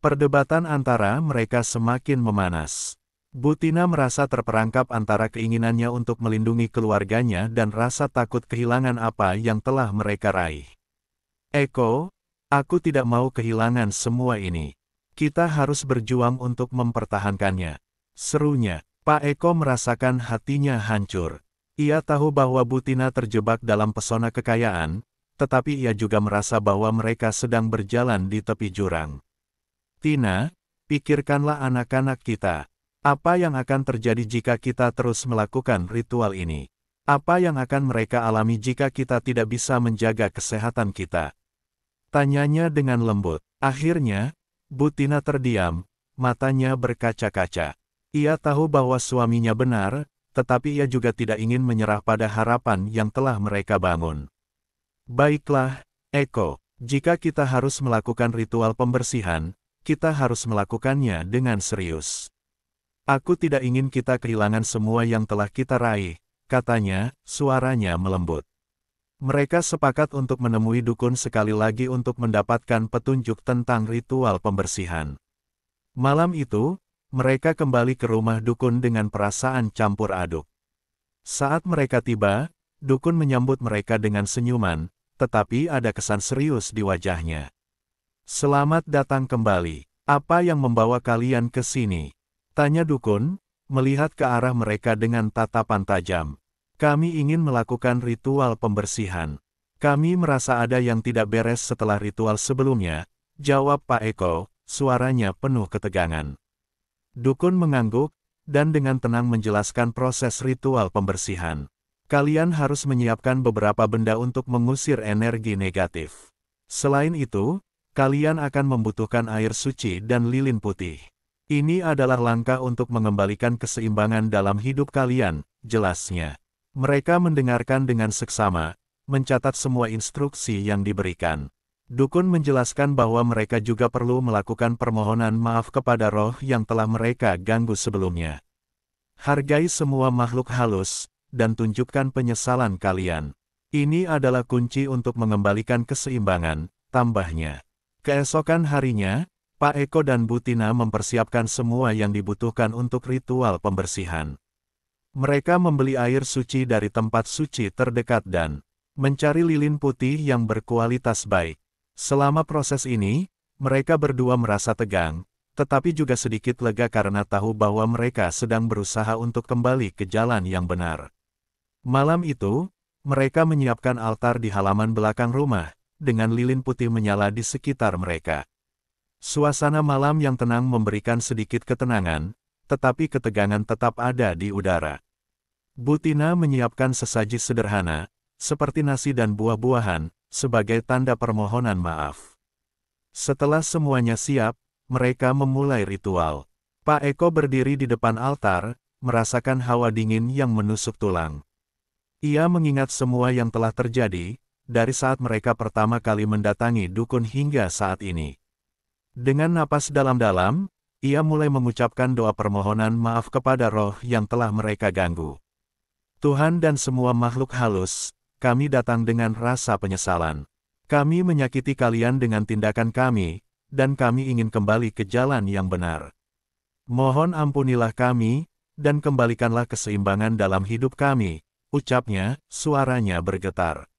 Perdebatan antara mereka semakin memanas. Bu Tina merasa terperangkap antara keinginannya untuk melindungi keluarganya dan rasa takut kehilangan apa yang telah mereka raih. "Eko, aku tidak mau kehilangan semua ini. Kita harus berjuang untuk mempertahankannya," serunya. Pak Eko merasakan hatinya hancur. Ia tahu bahwa Bu Tina terjebak dalam pesona kekayaan, tetapi ia juga merasa bahwa mereka sedang berjalan di tepi jurang. "Tina, pikirkanlah anak-anak kita. Apa yang akan terjadi jika kita terus melakukan ritual ini? Apa yang akan mereka alami jika kita tidak bisa menjaga kesehatan kita?" tanyanya dengan lembut. Akhirnya, Bu Tina terdiam, matanya berkaca-kaca. Ia tahu bahwa suaminya benar, tetapi ia juga tidak ingin menyerah pada harapan yang telah mereka bangun. "Baiklah, Eko, jika kita harus melakukan ritual pembersihan, kita harus melakukannya dengan serius. Aku tidak ingin kita kehilangan semua yang telah kita raih," katanya, suaranya melembut. Mereka sepakat untuk menemui dukun sekali lagi untuk mendapatkan petunjuk tentang ritual pembersihan. Malam itu, mereka kembali ke rumah dukun dengan perasaan campur aduk. Saat mereka tiba, dukun menyambut mereka dengan senyuman, tetapi ada kesan serius di wajahnya. "Selamat datang kembali. Apa yang membawa kalian ke sini?" tanya dukun, melihat ke arah mereka dengan tatapan tajam. "Kami ingin melakukan ritual pembersihan. Kami merasa ada yang tidak beres setelah ritual sebelumnya," jawab Pak Eko, suaranya penuh ketegangan. Dukun mengangguk, dan dengan tenang menjelaskan proses ritual pembersihan. "Kalian harus menyiapkan beberapa benda untuk mengusir energi negatif. Selain itu, kalian akan membutuhkan air suci dan lilin putih. Ini adalah langkah untuk mengembalikan keseimbangan dalam hidup kalian," jelasnya. Mereka mendengarkan dengan seksama, mencatat semua instruksi yang diberikan. Dukun menjelaskan bahwa mereka juga perlu melakukan permohonan maaf kepada roh yang telah mereka ganggu sebelumnya. "Hargai semua makhluk halus, dan tunjukkan penyesalan kalian. Ini adalah kunci untuk mengembalikan keseimbangan," tambahnya. Keesokan harinya, Pak Eko dan Bu Tina mempersiapkan semua yang dibutuhkan untuk ritual pembersihan. Mereka membeli air suci dari tempat suci terdekat dan mencari lilin putih yang berkualitas baik. Selama proses ini, mereka berdua merasa tegang, tetapi juga sedikit lega karena tahu bahwa mereka sedang berusaha untuk kembali ke jalan yang benar. Malam itu, mereka menyiapkan altar di halaman belakang rumah, dengan lilin putih menyala di sekitar mereka. Suasana malam yang tenang memberikan sedikit ketenangan, tetapi ketegangan tetap ada di udara. Butina menyiapkan sesaji sederhana, seperti nasi dan buah-buahan, sebagai tanda permohonan maaf. Setelah semuanya siap, mereka memulai ritual. Pak Eko berdiri di depan altar, merasakan hawa dingin yang menusuk tulang. Ia mengingat semua yang telah terjadi, dari saat mereka pertama kali mendatangi dukun hingga saat ini. Dengan napas dalam-dalam, ia mulai mengucapkan doa permohonan maaf kepada roh yang telah mereka ganggu. Tuhan dan semua makhluk halus, kami datang dengan rasa penyesalan. Kami menyakiti kalian dengan tindakan kami, dan kami ingin kembali ke jalan yang benar. Mohon ampunilah kami, dan kembalikanlah keseimbangan dalam hidup kami, ucapnya, suaranya bergetar.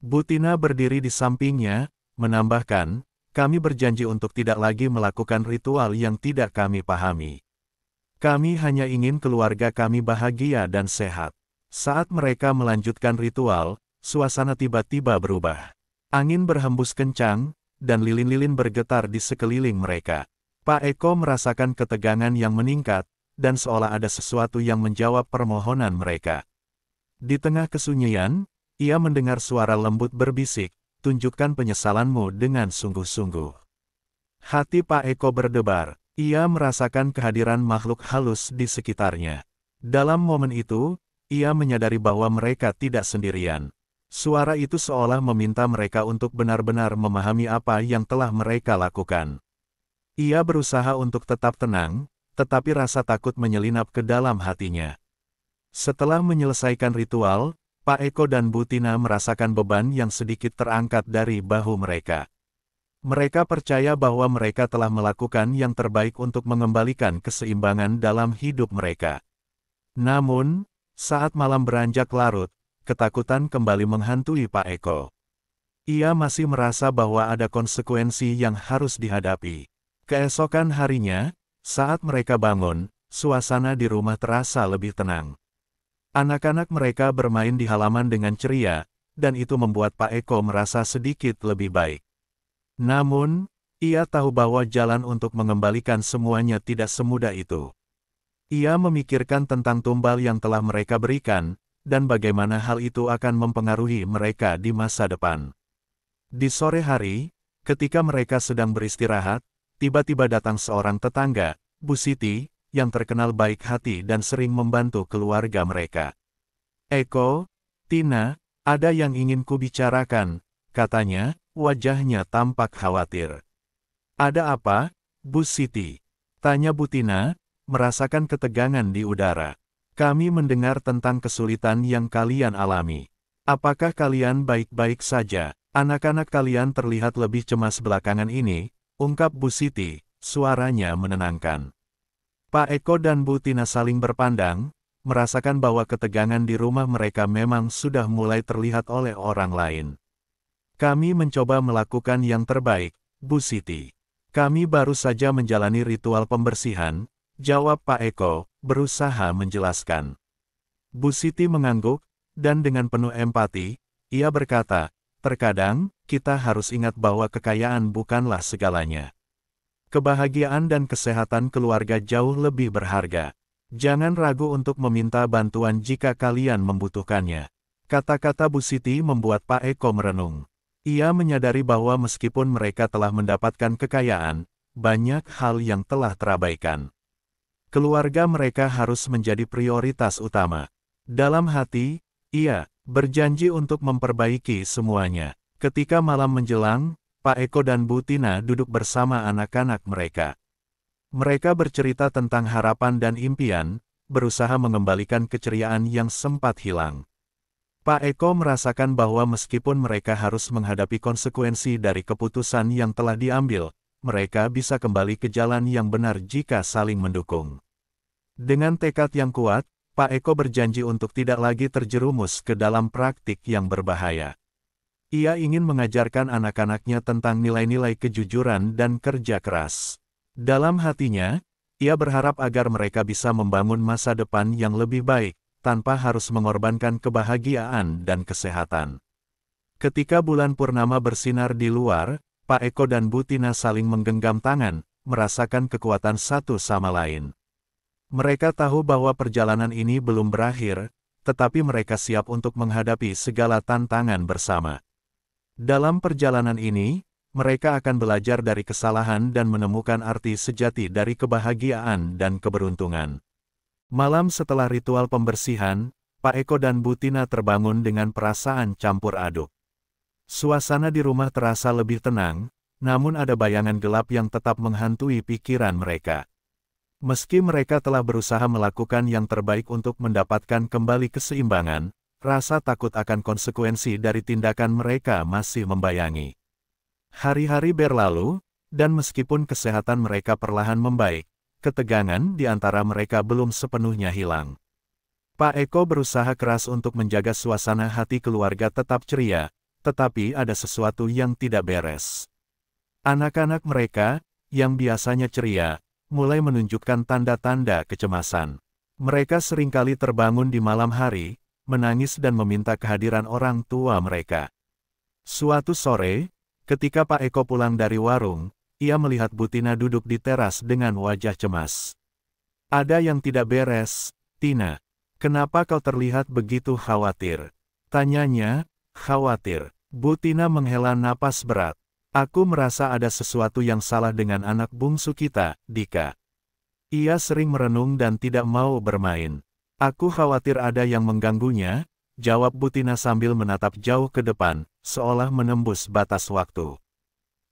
Butina berdiri di sampingnya, menambahkan, kami berjanji untuk tidak lagi melakukan ritual yang tidak kami pahami. Kami hanya ingin keluarga kami bahagia dan sehat. Saat mereka melanjutkan ritual, suasana tiba-tiba berubah. Angin berhembus kencang, dan lilin-lilin bergetar di sekeliling mereka. Pak Eko merasakan ketegangan yang meningkat, dan seolah ada sesuatu yang menjawab permohonan mereka. Di tengah kesunyian, ia mendengar suara lembut berbisik, tunjukkan penyesalanmu dengan sungguh-sungguh. Hati Pak Eko berdebar, ia merasakan kehadiran makhluk halus di sekitarnya. Dalam momen itu, ia menyadari bahwa mereka tidak sendirian. Suara itu seolah meminta mereka untuk benar-benar memahami apa yang telah mereka lakukan. Ia berusaha untuk tetap tenang, tetapi rasa takut menyelinap ke dalam hatinya. Setelah menyelesaikan ritual, Pak Eko dan Butina merasakan beban yang sedikit terangkat dari bahu mereka. Mereka percaya bahwa mereka telah melakukan yang terbaik untuk mengembalikan keseimbangan dalam hidup mereka. Namun, saat malam beranjak larut, ketakutan kembali menghantui Pak Eko. Ia masih merasa bahwa ada konsekuensi yang harus dihadapi. Keesokan harinya, saat mereka bangun, suasana di rumah terasa lebih tenang. Anak-anak mereka bermain di halaman dengan ceria, dan itu membuat Pak Eko merasa sedikit lebih baik. Namun, ia tahu bahwa jalan untuk mengembalikan semuanya tidak semudah itu. Ia memikirkan tentang tumbal yang telah mereka berikan, dan bagaimana hal itu akan mempengaruhi mereka di masa depan. Di sore hari, ketika mereka sedang beristirahat, tiba-tiba datang seorang tetangga, Bu Siti, yang terkenal baik hati dan sering membantu keluarga mereka. Eko, Tina, ada yang ingin kubicarakan, katanya, wajahnya tampak khawatir. Ada apa, Bu Siti? Tanya Bu Tina, merasakan ketegangan di udara. Kami mendengar tentang kesulitan yang kalian alami. Apakah kalian baik-baik saja? Anak-anak kalian terlihat lebih cemas belakangan ini, ungkap Bu Siti, suaranya menenangkan. Pak Eko dan Bu Tina saling berpandang, merasakan bahwa ketegangan di rumah mereka memang sudah mulai terlihat oleh orang lain. Kami mencoba melakukan yang terbaik, Bu Siti. Kami baru saja menjalani ritual pembersihan, jawab Pak Eko, berusaha menjelaskan. Bu Siti mengangguk, dan dengan penuh empati, ia berkata, terkadang, kita harus ingat bahwa kekayaan bukanlah segalanya. Kebahagiaan dan kesehatan keluarga jauh lebih berharga. Jangan ragu untuk meminta bantuan jika kalian membutuhkannya. Kata-kata Bu Siti membuat Pak Eko merenung. Ia menyadari bahwa meskipun mereka telah mendapatkan kekayaan, banyak hal yang telah terabaikan. Keluarga mereka harus menjadi prioritas utama. Dalam hati, ia berjanji untuk memperbaiki semuanya. Ketika malam menjelang, Pak Eko dan Bu Tina duduk bersama anak-anak mereka. Mereka bercerita tentang harapan dan impian, berusaha mengembalikan keceriaan yang sempat hilang. Pak Eko merasakan bahwa meskipun mereka harus menghadapi konsekuensi dari keputusan yang telah diambil, mereka bisa kembali ke jalan yang benar jika saling mendukung. Dengan tekad yang kuat, Pak Eko berjanji untuk tidak lagi terjerumus ke dalam praktik yang berbahaya. Ia ingin mengajarkan anak-anaknya tentang nilai-nilai kejujuran dan kerja keras. Dalam hatinya, ia berharap agar mereka bisa membangun masa depan yang lebih baik, tanpa harus mengorbankan kebahagiaan dan kesehatan. Ketika bulan purnama bersinar di luar, Pak Eko dan Bu Tina saling menggenggam tangan, merasakan kekuatan satu sama lain. Mereka tahu bahwa perjalanan ini belum berakhir, tetapi mereka siap untuk menghadapi segala tantangan bersama. Dalam perjalanan ini, mereka akan belajar dari kesalahan dan menemukan arti sejati dari kebahagiaan dan keberuntungan. Malam setelah ritual pembersihan, Pak Eko dan Bu Tina terbangun dengan perasaan campur aduk. Suasana di rumah terasa lebih tenang, namun ada bayangan gelap yang tetap menghantui pikiran mereka. Meski mereka telah berusaha melakukan yang terbaik untuk mendapatkan kembali keseimbangan, rasa takut akan konsekuensi dari tindakan mereka masih membayangi. Hari-hari berlalu, dan meskipun kesehatan mereka perlahan membaik, ketegangan di antara mereka belum sepenuhnya hilang. Pak Eko berusaha keras untuk menjaga suasana hati keluarga tetap ceria, tetapi ada sesuatu yang tidak beres. Anak-anak mereka, yang biasanya ceria, mulai menunjukkan tanda-tanda kecemasan. Mereka seringkali terbangun di malam hari, menangis dan meminta kehadiran orang tua mereka. Suatu sore, ketika Pak Eko pulang dari warung, ia melihat Bu Tina duduk di teras dengan wajah cemas. "Ada yang tidak beres, Tina. Kenapa kau terlihat begitu khawatir?" tanyanya. "Khawatir?" Bu Tina menghela napas berat. "Aku merasa ada sesuatu yang salah dengan anak bungsu kita, Dika. Ia sering merenung dan tidak mau bermain. Aku khawatir ada yang mengganggunya," jawab Bu Tina sambil menatap jauh ke depan, seolah menembus batas waktu.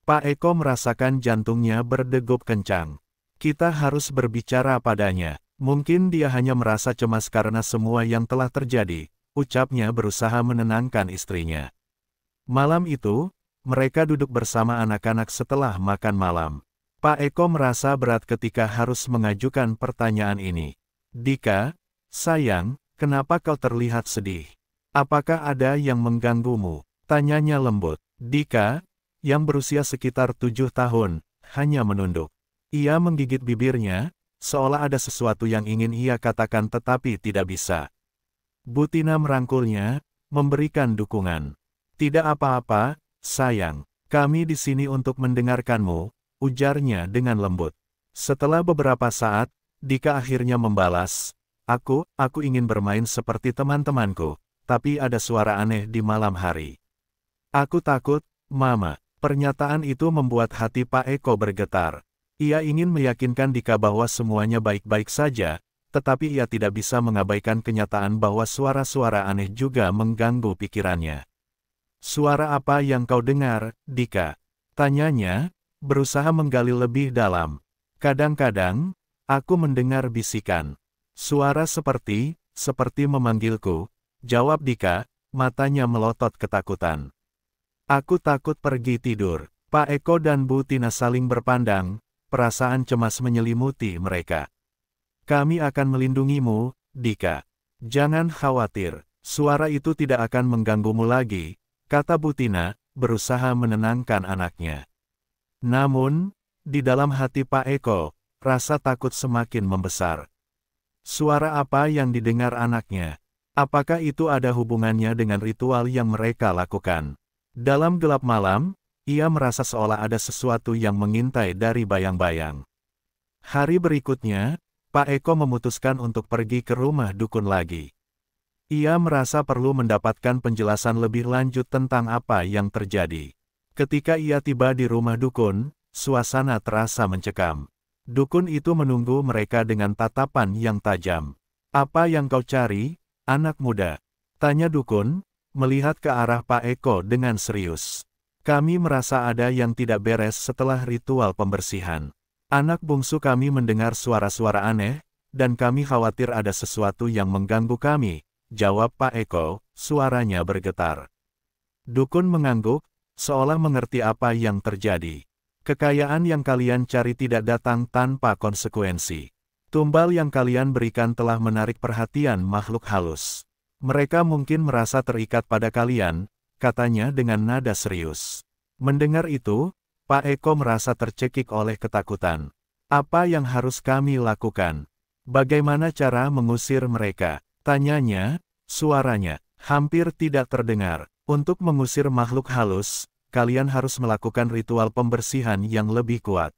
Pak Eko merasakan jantungnya berdegup kencang. "Kita harus berbicara padanya. Mungkin dia hanya merasa cemas karena semua yang telah terjadi," ucapnya berusaha menenangkan istrinya. Malam itu, mereka duduk bersama anak-anak setelah makan malam. Pak Eko merasa berat ketika harus mengajukan pertanyaan ini. "Dika, sayang, kenapa kau terlihat sedih? Apakah ada yang mengganggumu?" tanyanya lembut. Dika, yang berusia sekitar 7 tahun, hanya menunduk. Ia menggigit bibirnya, seolah ada sesuatu yang ingin ia katakan tetapi tidak bisa. Bu Tina merangkulnya, memberikan dukungan. "Tidak apa-apa, sayang. Kami di sini untuk mendengarkanmu," ujarnya dengan lembut. Setelah beberapa saat, Dika akhirnya membalas, Aku ingin bermain seperti teman-temanku, tapi ada suara aneh di malam hari. Aku takut, Mama." Pernyataan itu membuat hati Pak Eko bergetar. Ia ingin meyakinkan Dika bahwa semuanya baik-baik saja, tetapi ia tidak bisa mengabaikan kenyataan bahwa suara-suara aneh juga mengganggu pikirannya. "Suara apa yang kau dengar, Dika?" tanyanya, berusaha menggali lebih dalam. "Kadang-kadang, aku mendengar bisikan. Suara seperti memanggilku," jawab Dika, matanya melotot ketakutan. "Aku takut pergi tidur." Pak Eko dan Bu Tina saling berpandang, perasaan cemas menyelimuti mereka. "Kami akan melindungimu, Dika. Jangan khawatir, suara itu tidak akan mengganggumu lagi," kata Bu Tina, berusaha menenangkan anaknya. Namun, di dalam hati Pak Eko, rasa takut semakin membesar. Suara apa yang didengar anaknya? Apakah itu ada hubungannya dengan ritual yang mereka lakukan? Dalam gelap malam, ia merasa seolah ada sesuatu yang mengintai dari bayang-bayang. Hari berikutnya, Pak Eko memutuskan untuk pergi ke rumah dukun lagi. Ia merasa perlu mendapatkan penjelasan lebih lanjut tentang apa yang terjadi. Ketika ia tiba di rumah dukun, suasana terasa mencekam. Dukun itu menunggu mereka dengan tatapan yang tajam. "Apa yang kau cari, anak muda?" tanya dukun, melihat ke arah Pak Eko dengan serius. "Kami merasa ada yang tidak beres setelah ritual pembersihan. Anak bungsu kami mendengar suara-suara aneh, dan kami khawatir ada sesuatu yang mengganggu kami," jawab Pak Eko, suaranya bergetar. Dukun mengangguk, seolah mengerti apa yang terjadi. "Kekayaan yang kalian cari tidak datang tanpa konsekuensi. Tumbal yang kalian berikan telah menarik perhatian makhluk halus. Mereka mungkin merasa terikat pada kalian," katanya dengan nada serius. Mendengar itu, Pak Eko merasa tercekik oleh ketakutan. Apa yang harus kami lakukan? Bagaimana cara mengusir mereka? Tanyanya, suaranya hampir tidak terdengar. Untuk mengusir makhluk halus, kalian harus melakukan ritual pembersihan yang lebih kuat.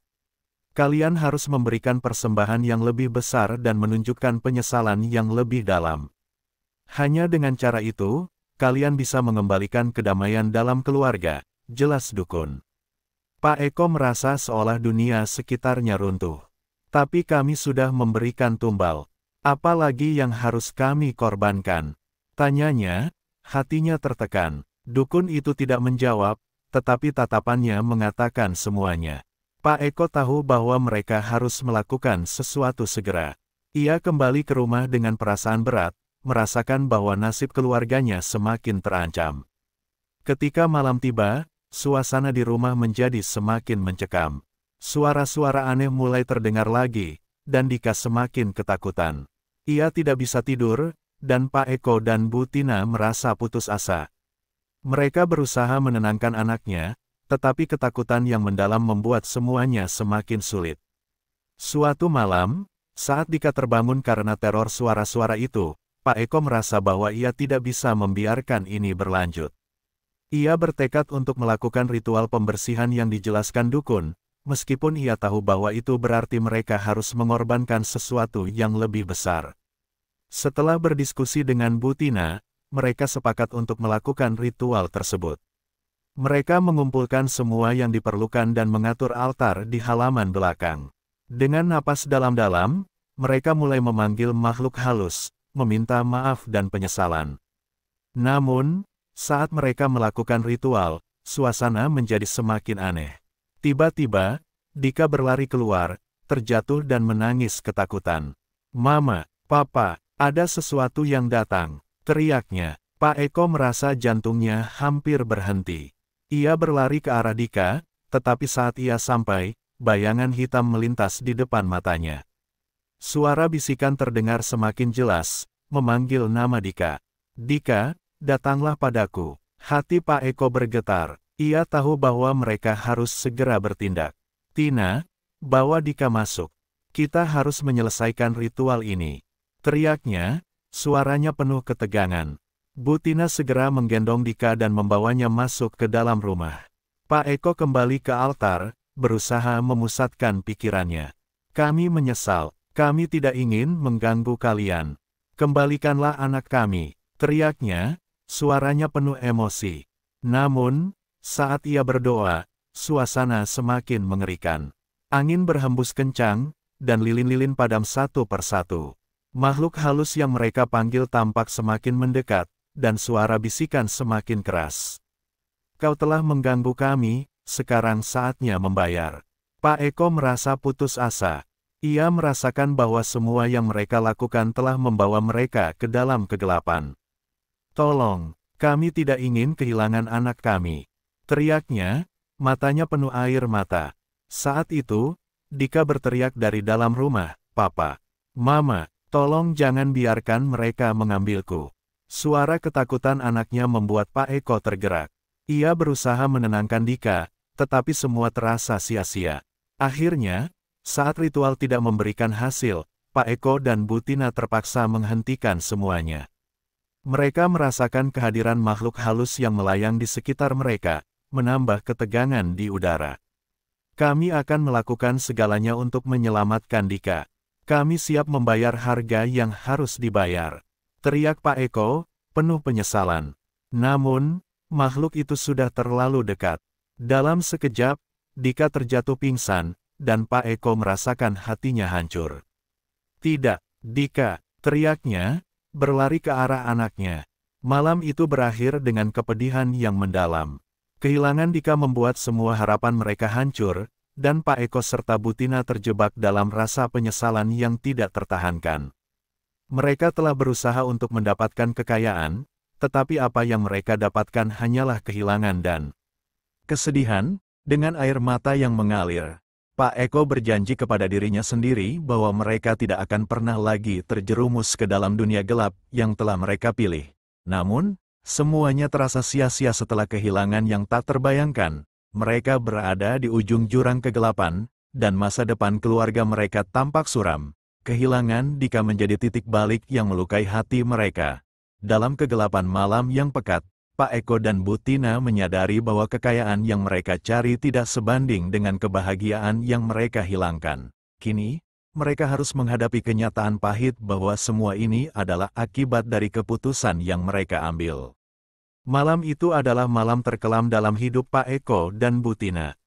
Kalian harus memberikan persembahan yang lebih besar dan menunjukkan penyesalan yang lebih dalam. Hanya dengan cara itu, kalian bisa mengembalikan kedamaian dalam keluarga, jelas dukun. Pak Eko merasa seolah dunia sekitarnya runtuh. Tapi kami sudah memberikan tumbal. Apa lagi yang harus kami korbankan? Tanyanya, hatinya tertekan. Dukun itu tidak menjawab, tetapi tatapannya mengatakan semuanya. Pak Eko tahu bahwa mereka harus melakukan sesuatu segera. Ia kembali ke rumah dengan perasaan berat, merasakan bahwa nasib keluarganya semakin terancam. Ketika malam tiba, suasana di rumah menjadi semakin mencekam. Suara-suara aneh mulai terdengar lagi, dan Dika semakin ketakutan. Ia tidak bisa tidur, dan Pak Eko dan Bu Tina merasa putus asa. Mereka berusaha menenangkan anaknya, tetapi ketakutan yang mendalam membuat semuanya semakin sulit. Suatu malam, saat Dika terbangun karena teror suara-suara itu, Pak Eko merasa bahwa ia tidak bisa membiarkan ini berlanjut. Ia bertekad untuk melakukan ritual pembersihan yang dijelaskan dukun, meskipun ia tahu bahwa itu berarti mereka harus mengorbankan sesuatu yang lebih besar. Setelah berdiskusi dengan Bu Tina, mereka sepakat untuk melakukan ritual tersebut. Mereka mengumpulkan semua yang diperlukan dan mengatur altar di halaman belakang. Dengan napas dalam-dalam, mereka mulai memanggil makhluk halus, meminta maaf dan penyesalan. Namun, saat mereka melakukan ritual, suasana menjadi semakin aneh. Tiba-tiba, Dika berlari keluar, terjatuh dan menangis ketakutan. "Mama, Papa, ada sesuatu yang datang," teriaknya. Pak Eko merasa jantungnya hampir berhenti. Ia berlari ke arah Dika, tetapi saat ia sampai, bayangan hitam melintas di depan matanya. Suara bisikan terdengar semakin jelas, memanggil nama Dika. "Dika, datanglah padaku." Hati Pak Eko bergetar. Ia tahu bahwa mereka harus segera bertindak. "Tina, bawa Dika masuk. Kita harus menyelesaikan ritual ini," teriaknya, suaranya penuh ketegangan. Bu Tina segera menggendong Dika dan membawanya masuk ke dalam rumah. Pak Eko kembali ke altar, berusaha memusatkan pikirannya. "Kami menyesal, kami tidak ingin mengganggu kalian. Kembalikanlah anak kami," teriaknya, suaranya penuh emosi. Namun, saat ia berdoa, suasana semakin mengerikan. Angin berhembus kencang, dan lilin-lilin padam satu persatu. Makhluk halus yang mereka panggil tampak semakin mendekat, dan suara bisikan semakin keras. "Kau telah mengganggu kami, sekarang saatnya membayar." Pak Eko merasa putus asa. Ia merasakan bahwa semua yang mereka lakukan telah membawa mereka ke dalam kegelapan. "Tolong, kami tidak ingin kehilangan anak kami," teriaknya, matanya penuh air mata. Saat itu, Dika berteriak dari dalam rumah, "Papa, Mama, tolong jangan biarkan mereka mengambilku." Suara ketakutan anaknya membuat Pak Eko tergerak. Ia berusaha menenangkan Dika, tetapi semua terasa sia-sia. Akhirnya, saat ritual tidak memberikan hasil, Pak Eko dan Bu Tina terpaksa menghentikan semuanya. Mereka merasakan kehadiran makhluk halus yang melayang di sekitar mereka, menambah ketegangan di udara. "Kami akan melakukan segalanya untuk menyelamatkan Dika. Kami siap membayar harga yang harus dibayar," teriak Pak Eko, penuh penyesalan. Namun, makhluk itu sudah terlalu dekat. Dalam sekejap, Dika terjatuh pingsan, dan Pak Eko merasakan hatinya hancur. "Tidak, Dika," teriaknya, berlari ke arah anaknya. Malam itu berakhir dengan kepedihan yang mendalam. Kehilangan Dika membuat semua harapan mereka hancur, dan Pak Eko serta Bu Tina terjebak dalam rasa penyesalan yang tidak tertahankan. Mereka telah berusaha untuk mendapatkan kekayaan, tetapi apa yang mereka dapatkan hanyalah kehilangan dan kesedihan. Dengan air mata yang mengalir, Pak Eko berjanji kepada dirinya sendiri bahwa mereka tidak akan pernah lagi terjerumus ke dalam dunia gelap yang telah mereka pilih. Namun, semuanya terasa sia-sia setelah kehilangan yang tak terbayangkan. Mereka berada di ujung jurang kegelapan, dan masa depan keluarga mereka tampak suram. Kehilangan Dika menjadi titik balik yang melukai hati mereka. Dalam kegelapan malam yang pekat, Pak Eko dan Bu Tina menyadari bahwa kekayaan yang mereka cari tidak sebanding dengan kebahagiaan yang mereka hilangkan. Kini, mereka harus menghadapi kenyataan pahit bahwa semua ini adalah akibat dari keputusan yang mereka ambil. Malam itu adalah malam terkelam dalam hidup Pak Eko dan Bu Tina.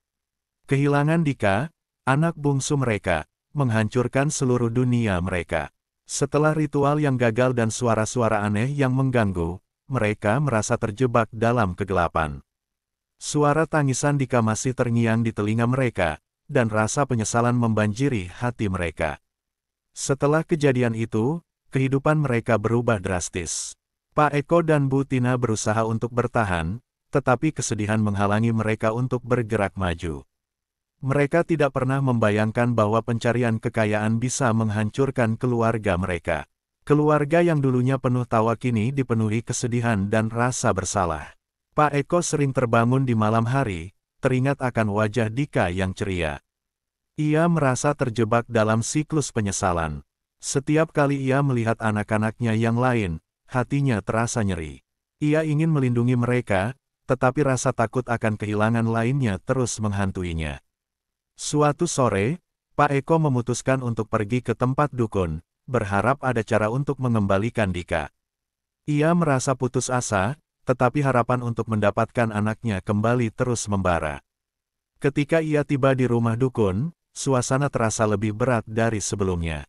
Kehilangan Dika, anak bungsu mereka, menghancurkan seluruh dunia mereka. Setelah ritual yang gagal dan suara-suara aneh yang mengganggu, mereka merasa terjebak dalam kegelapan. Suara tangisan Dika masih terngiang di telinga mereka, dan rasa penyesalan membanjiri hati mereka. Setelah kejadian itu, kehidupan mereka berubah drastis. Pak Eko dan Bu Tina berusaha untuk bertahan, tetapi kesedihan menghalangi mereka untuk bergerak maju. Mereka tidak pernah membayangkan bahwa pencarian kekayaan bisa menghancurkan keluarga mereka. Keluarga yang dulunya penuh tawa kini dipenuhi kesedihan dan rasa bersalah. Pak Eko sering terbangun di malam hari, teringat akan wajah Dika yang ceria. Ia merasa terjebak dalam siklus penyesalan. Setiap kali ia melihat anak-anaknya yang lain, hatinya terasa nyeri. Ia ingin melindungi mereka, tetapi rasa takut akan kehilangan lainnya terus menghantuinya. Suatu sore, Pak Eko memutuskan untuk pergi ke tempat dukun, berharap ada cara untuk mengembalikan Dika. Ia merasa putus asa, tetapi harapan untuk mendapatkan anaknya kembali terus membara. Ketika ia tiba di rumah dukun, suasana terasa lebih berat dari sebelumnya.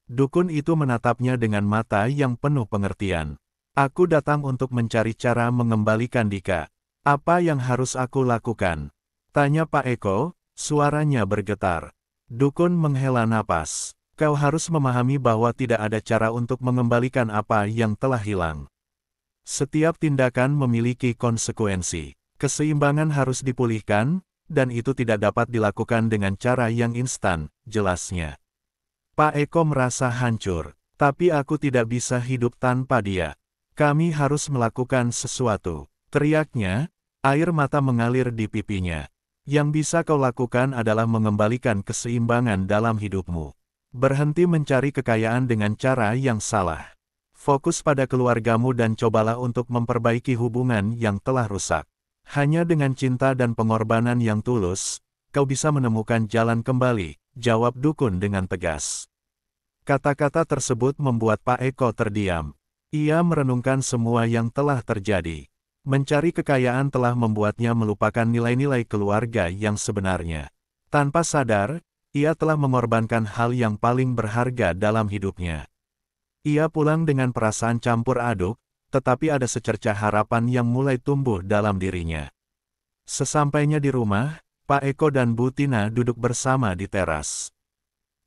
Dukun itu menatapnya dengan mata yang penuh pengertian. "Aku datang untuk mencari cara mengembalikan Dika. Apa yang harus aku lakukan?" tanya Pak Eko, suaranya bergetar. Dukun menghela napas. "Kau harus memahami bahwa tidak ada cara untuk mengembalikan apa yang telah hilang. Setiap tindakan memiliki konsekuensi. Keseimbangan harus dipulihkan, dan itu tidak dapat dilakukan dengan cara yang instan," jelasnya. Pak Eko merasa hancur. "Tapi aku tidak bisa hidup tanpa dia. Kami harus melakukan sesuatu," teriaknya, air mata mengalir di pipinya. "Yang bisa kau lakukan adalah mengembalikan keseimbangan dalam hidupmu. Berhenti mencari kekayaan dengan cara yang salah. Fokus pada keluargamu dan cobalah untuk memperbaiki hubungan yang telah rusak. Hanya dengan cinta dan pengorbanan yang tulus, kau bisa menemukan jalan kembali," jawab dukun dengan tegas. Kata-kata tersebut membuat Pak Eko terdiam. Ia merenungkan semua yang telah terjadi. Mencari kekayaan telah membuatnya melupakan nilai-nilai keluarga yang sebenarnya. Tanpa sadar, ia telah mengorbankan hal yang paling berharga dalam hidupnya. Ia pulang dengan perasaan campur aduk, tetapi ada secercah harapan yang mulai tumbuh dalam dirinya. Sesampainya di rumah, Pak Eko dan Bu Tina duduk bersama di teras.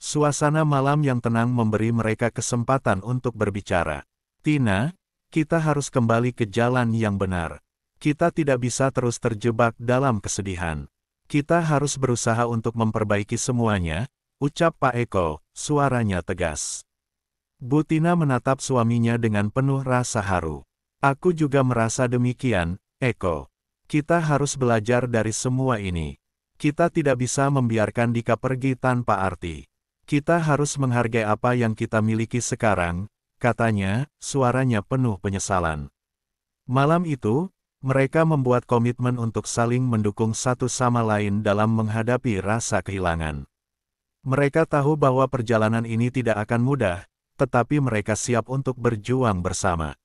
Suasana malam yang tenang memberi mereka kesempatan untuk berbicara. "Tina, kita harus kembali ke jalan yang benar. Kita tidak bisa terus terjebak dalam kesedihan. Kita harus berusaha untuk memperbaiki semuanya," ucap Pak Eko, suaranya tegas. Bu Tina menatap suaminya dengan penuh rasa haru. "Aku juga merasa demikian, Eko. Kita harus belajar dari semua ini. Kita tidak bisa membiarkan Dika pergi tanpa arti. Kita harus menghargai apa yang kita miliki sekarang," katanya, suaranya penuh penyesalan. Malam itu, mereka membuat komitmen untuk saling mendukung satu sama lain dalam menghadapi rasa kehilangan. Mereka tahu bahwa perjalanan ini tidak akan mudah, tetapi mereka siap untuk berjuang bersama.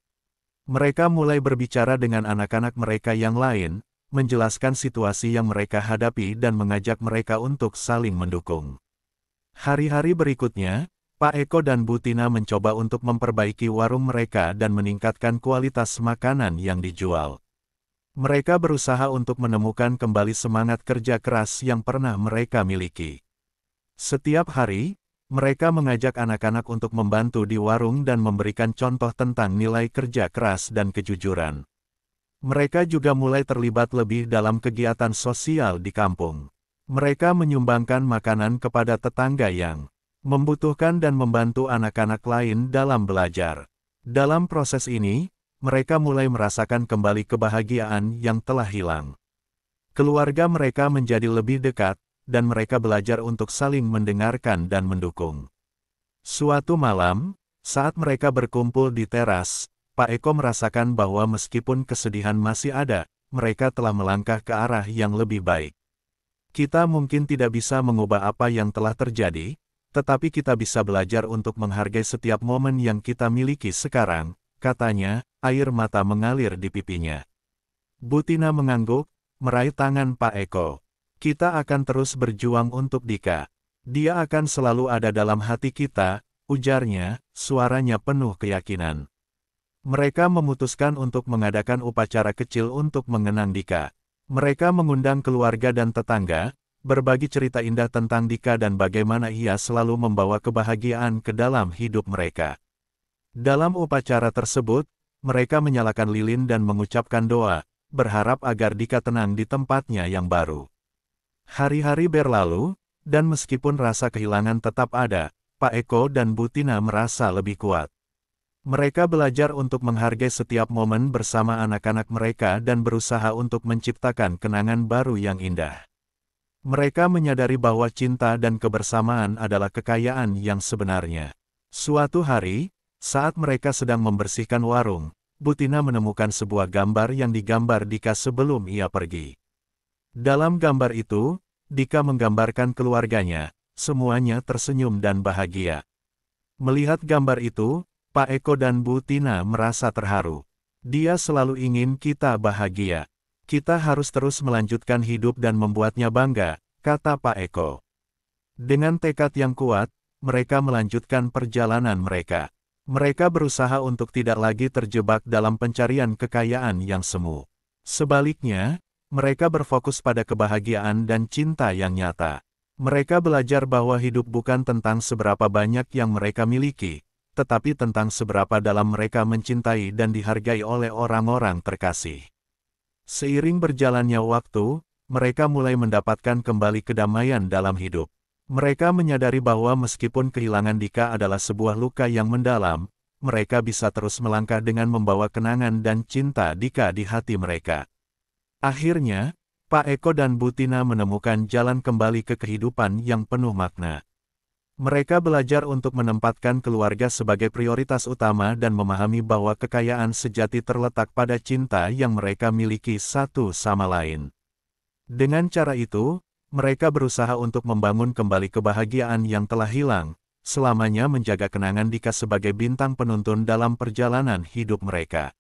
Mereka mulai berbicara dengan anak-anak mereka yang lain, menjelaskan situasi yang mereka hadapi dan mengajak mereka untuk saling mendukung. Hari-hari berikutnya, Pak Eko dan Bu Tina mencoba untuk memperbaiki warung mereka dan meningkatkan kualitas makanan yang dijual. Mereka berusaha untuk menemukan kembali semangat kerja keras yang pernah mereka miliki. Setiap hari, mereka mengajak anak-anak untuk membantu di warung dan memberikan contoh tentang nilai kerja keras dan kejujuran. Mereka juga mulai terlibat lebih dalam kegiatan sosial di kampung. Mereka menyumbangkan makanan kepada tetangga yang membutuhkan dan membantu anak-anak lain dalam belajar. Dalam proses ini, mereka mulai merasakan kembali kebahagiaan yang telah hilang. Keluarga mereka menjadi lebih dekat, dan mereka belajar untuk saling mendengarkan dan mendukung. Suatu malam, saat mereka berkumpul di teras, Pak Eko merasakan bahwa meskipun kesedihan masih ada, mereka telah melangkah ke arah yang lebih baik. Kita mungkin tidak bisa mengubah apa yang telah terjadi, tetapi kita bisa belajar untuk menghargai setiap momen yang kita miliki sekarang, katanya, air mata mengalir di pipinya. Bu Tina mengangguk, meraih tangan Pak Eko. Kita akan terus berjuang untuk Dika. Dia akan selalu ada dalam hati kita, ujarnya, suaranya penuh keyakinan. Mereka memutuskan untuk mengadakan upacara kecil untuk mengenang Dika. Mereka mengundang keluarga dan tetangga, berbagi cerita indah tentang Dika dan bagaimana ia selalu membawa kebahagiaan ke dalam hidup mereka. Dalam upacara tersebut, mereka menyalakan lilin dan mengucapkan doa, berharap agar Dika tenang di tempatnya yang baru. Hari-hari berlalu, dan meskipun rasa kehilangan tetap ada, Pak Eko dan Bu Tina merasa lebih kuat. Mereka belajar untuk menghargai setiap momen bersama anak-anak mereka dan berusaha untuk menciptakan kenangan baru yang indah. Mereka menyadari bahwa cinta dan kebersamaan adalah kekayaan yang sebenarnya. Suatu hari, saat mereka sedang membersihkan warung, Bu Tina menemukan sebuah gambar yang digambar Dika sebelum ia pergi. Dalam gambar itu, Dika menggambarkan keluarganya, semuanya tersenyum dan bahagia. Melihat gambar itu, Pak Eko dan Bu Tina merasa terharu. Dia selalu ingin kita bahagia. Kita harus terus melanjutkan hidup dan membuatnya bangga, kata Pak Eko. Dengan tekad yang kuat, mereka melanjutkan perjalanan mereka. Mereka berusaha untuk tidak lagi terjebak dalam pencarian kekayaan yang semu. Sebaliknya, mereka berfokus pada kebahagiaan dan cinta yang nyata. Mereka belajar bahwa hidup bukan tentang seberapa banyak yang mereka miliki, tetapi tentang seberapa dalam mereka mencintai dan dihargai oleh orang-orang terkasih. Seiring berjalannya waktu, mereka mulai mendapatkan kembali kedamaian dalam hidup. Mereka menyadari bahwa meskipun kehilangan Dika adalah sebuah luka yang mendalam, mereka bisa terus melangkah dengan membawa kenangan dan cinta Dika di hati mereka. Akhirnya, Pak Eko dan Bu Tina menemukan jalan kembali ke kehidupan yang penuh makna. Mereka belajar untuk menempatkan keluarga sebagai prioritas utama dan memahami bahwa kekayaan sejati terletak pada cinta yang mereka miliki satu sama lain. Dengan cara itu, mereka berusaha untuk membangun kembali kebahagiaan yang telah hilang, selamanya menjaga kenangan Dika sebagai bintang penuntun dalam perjalanan hidup mereka.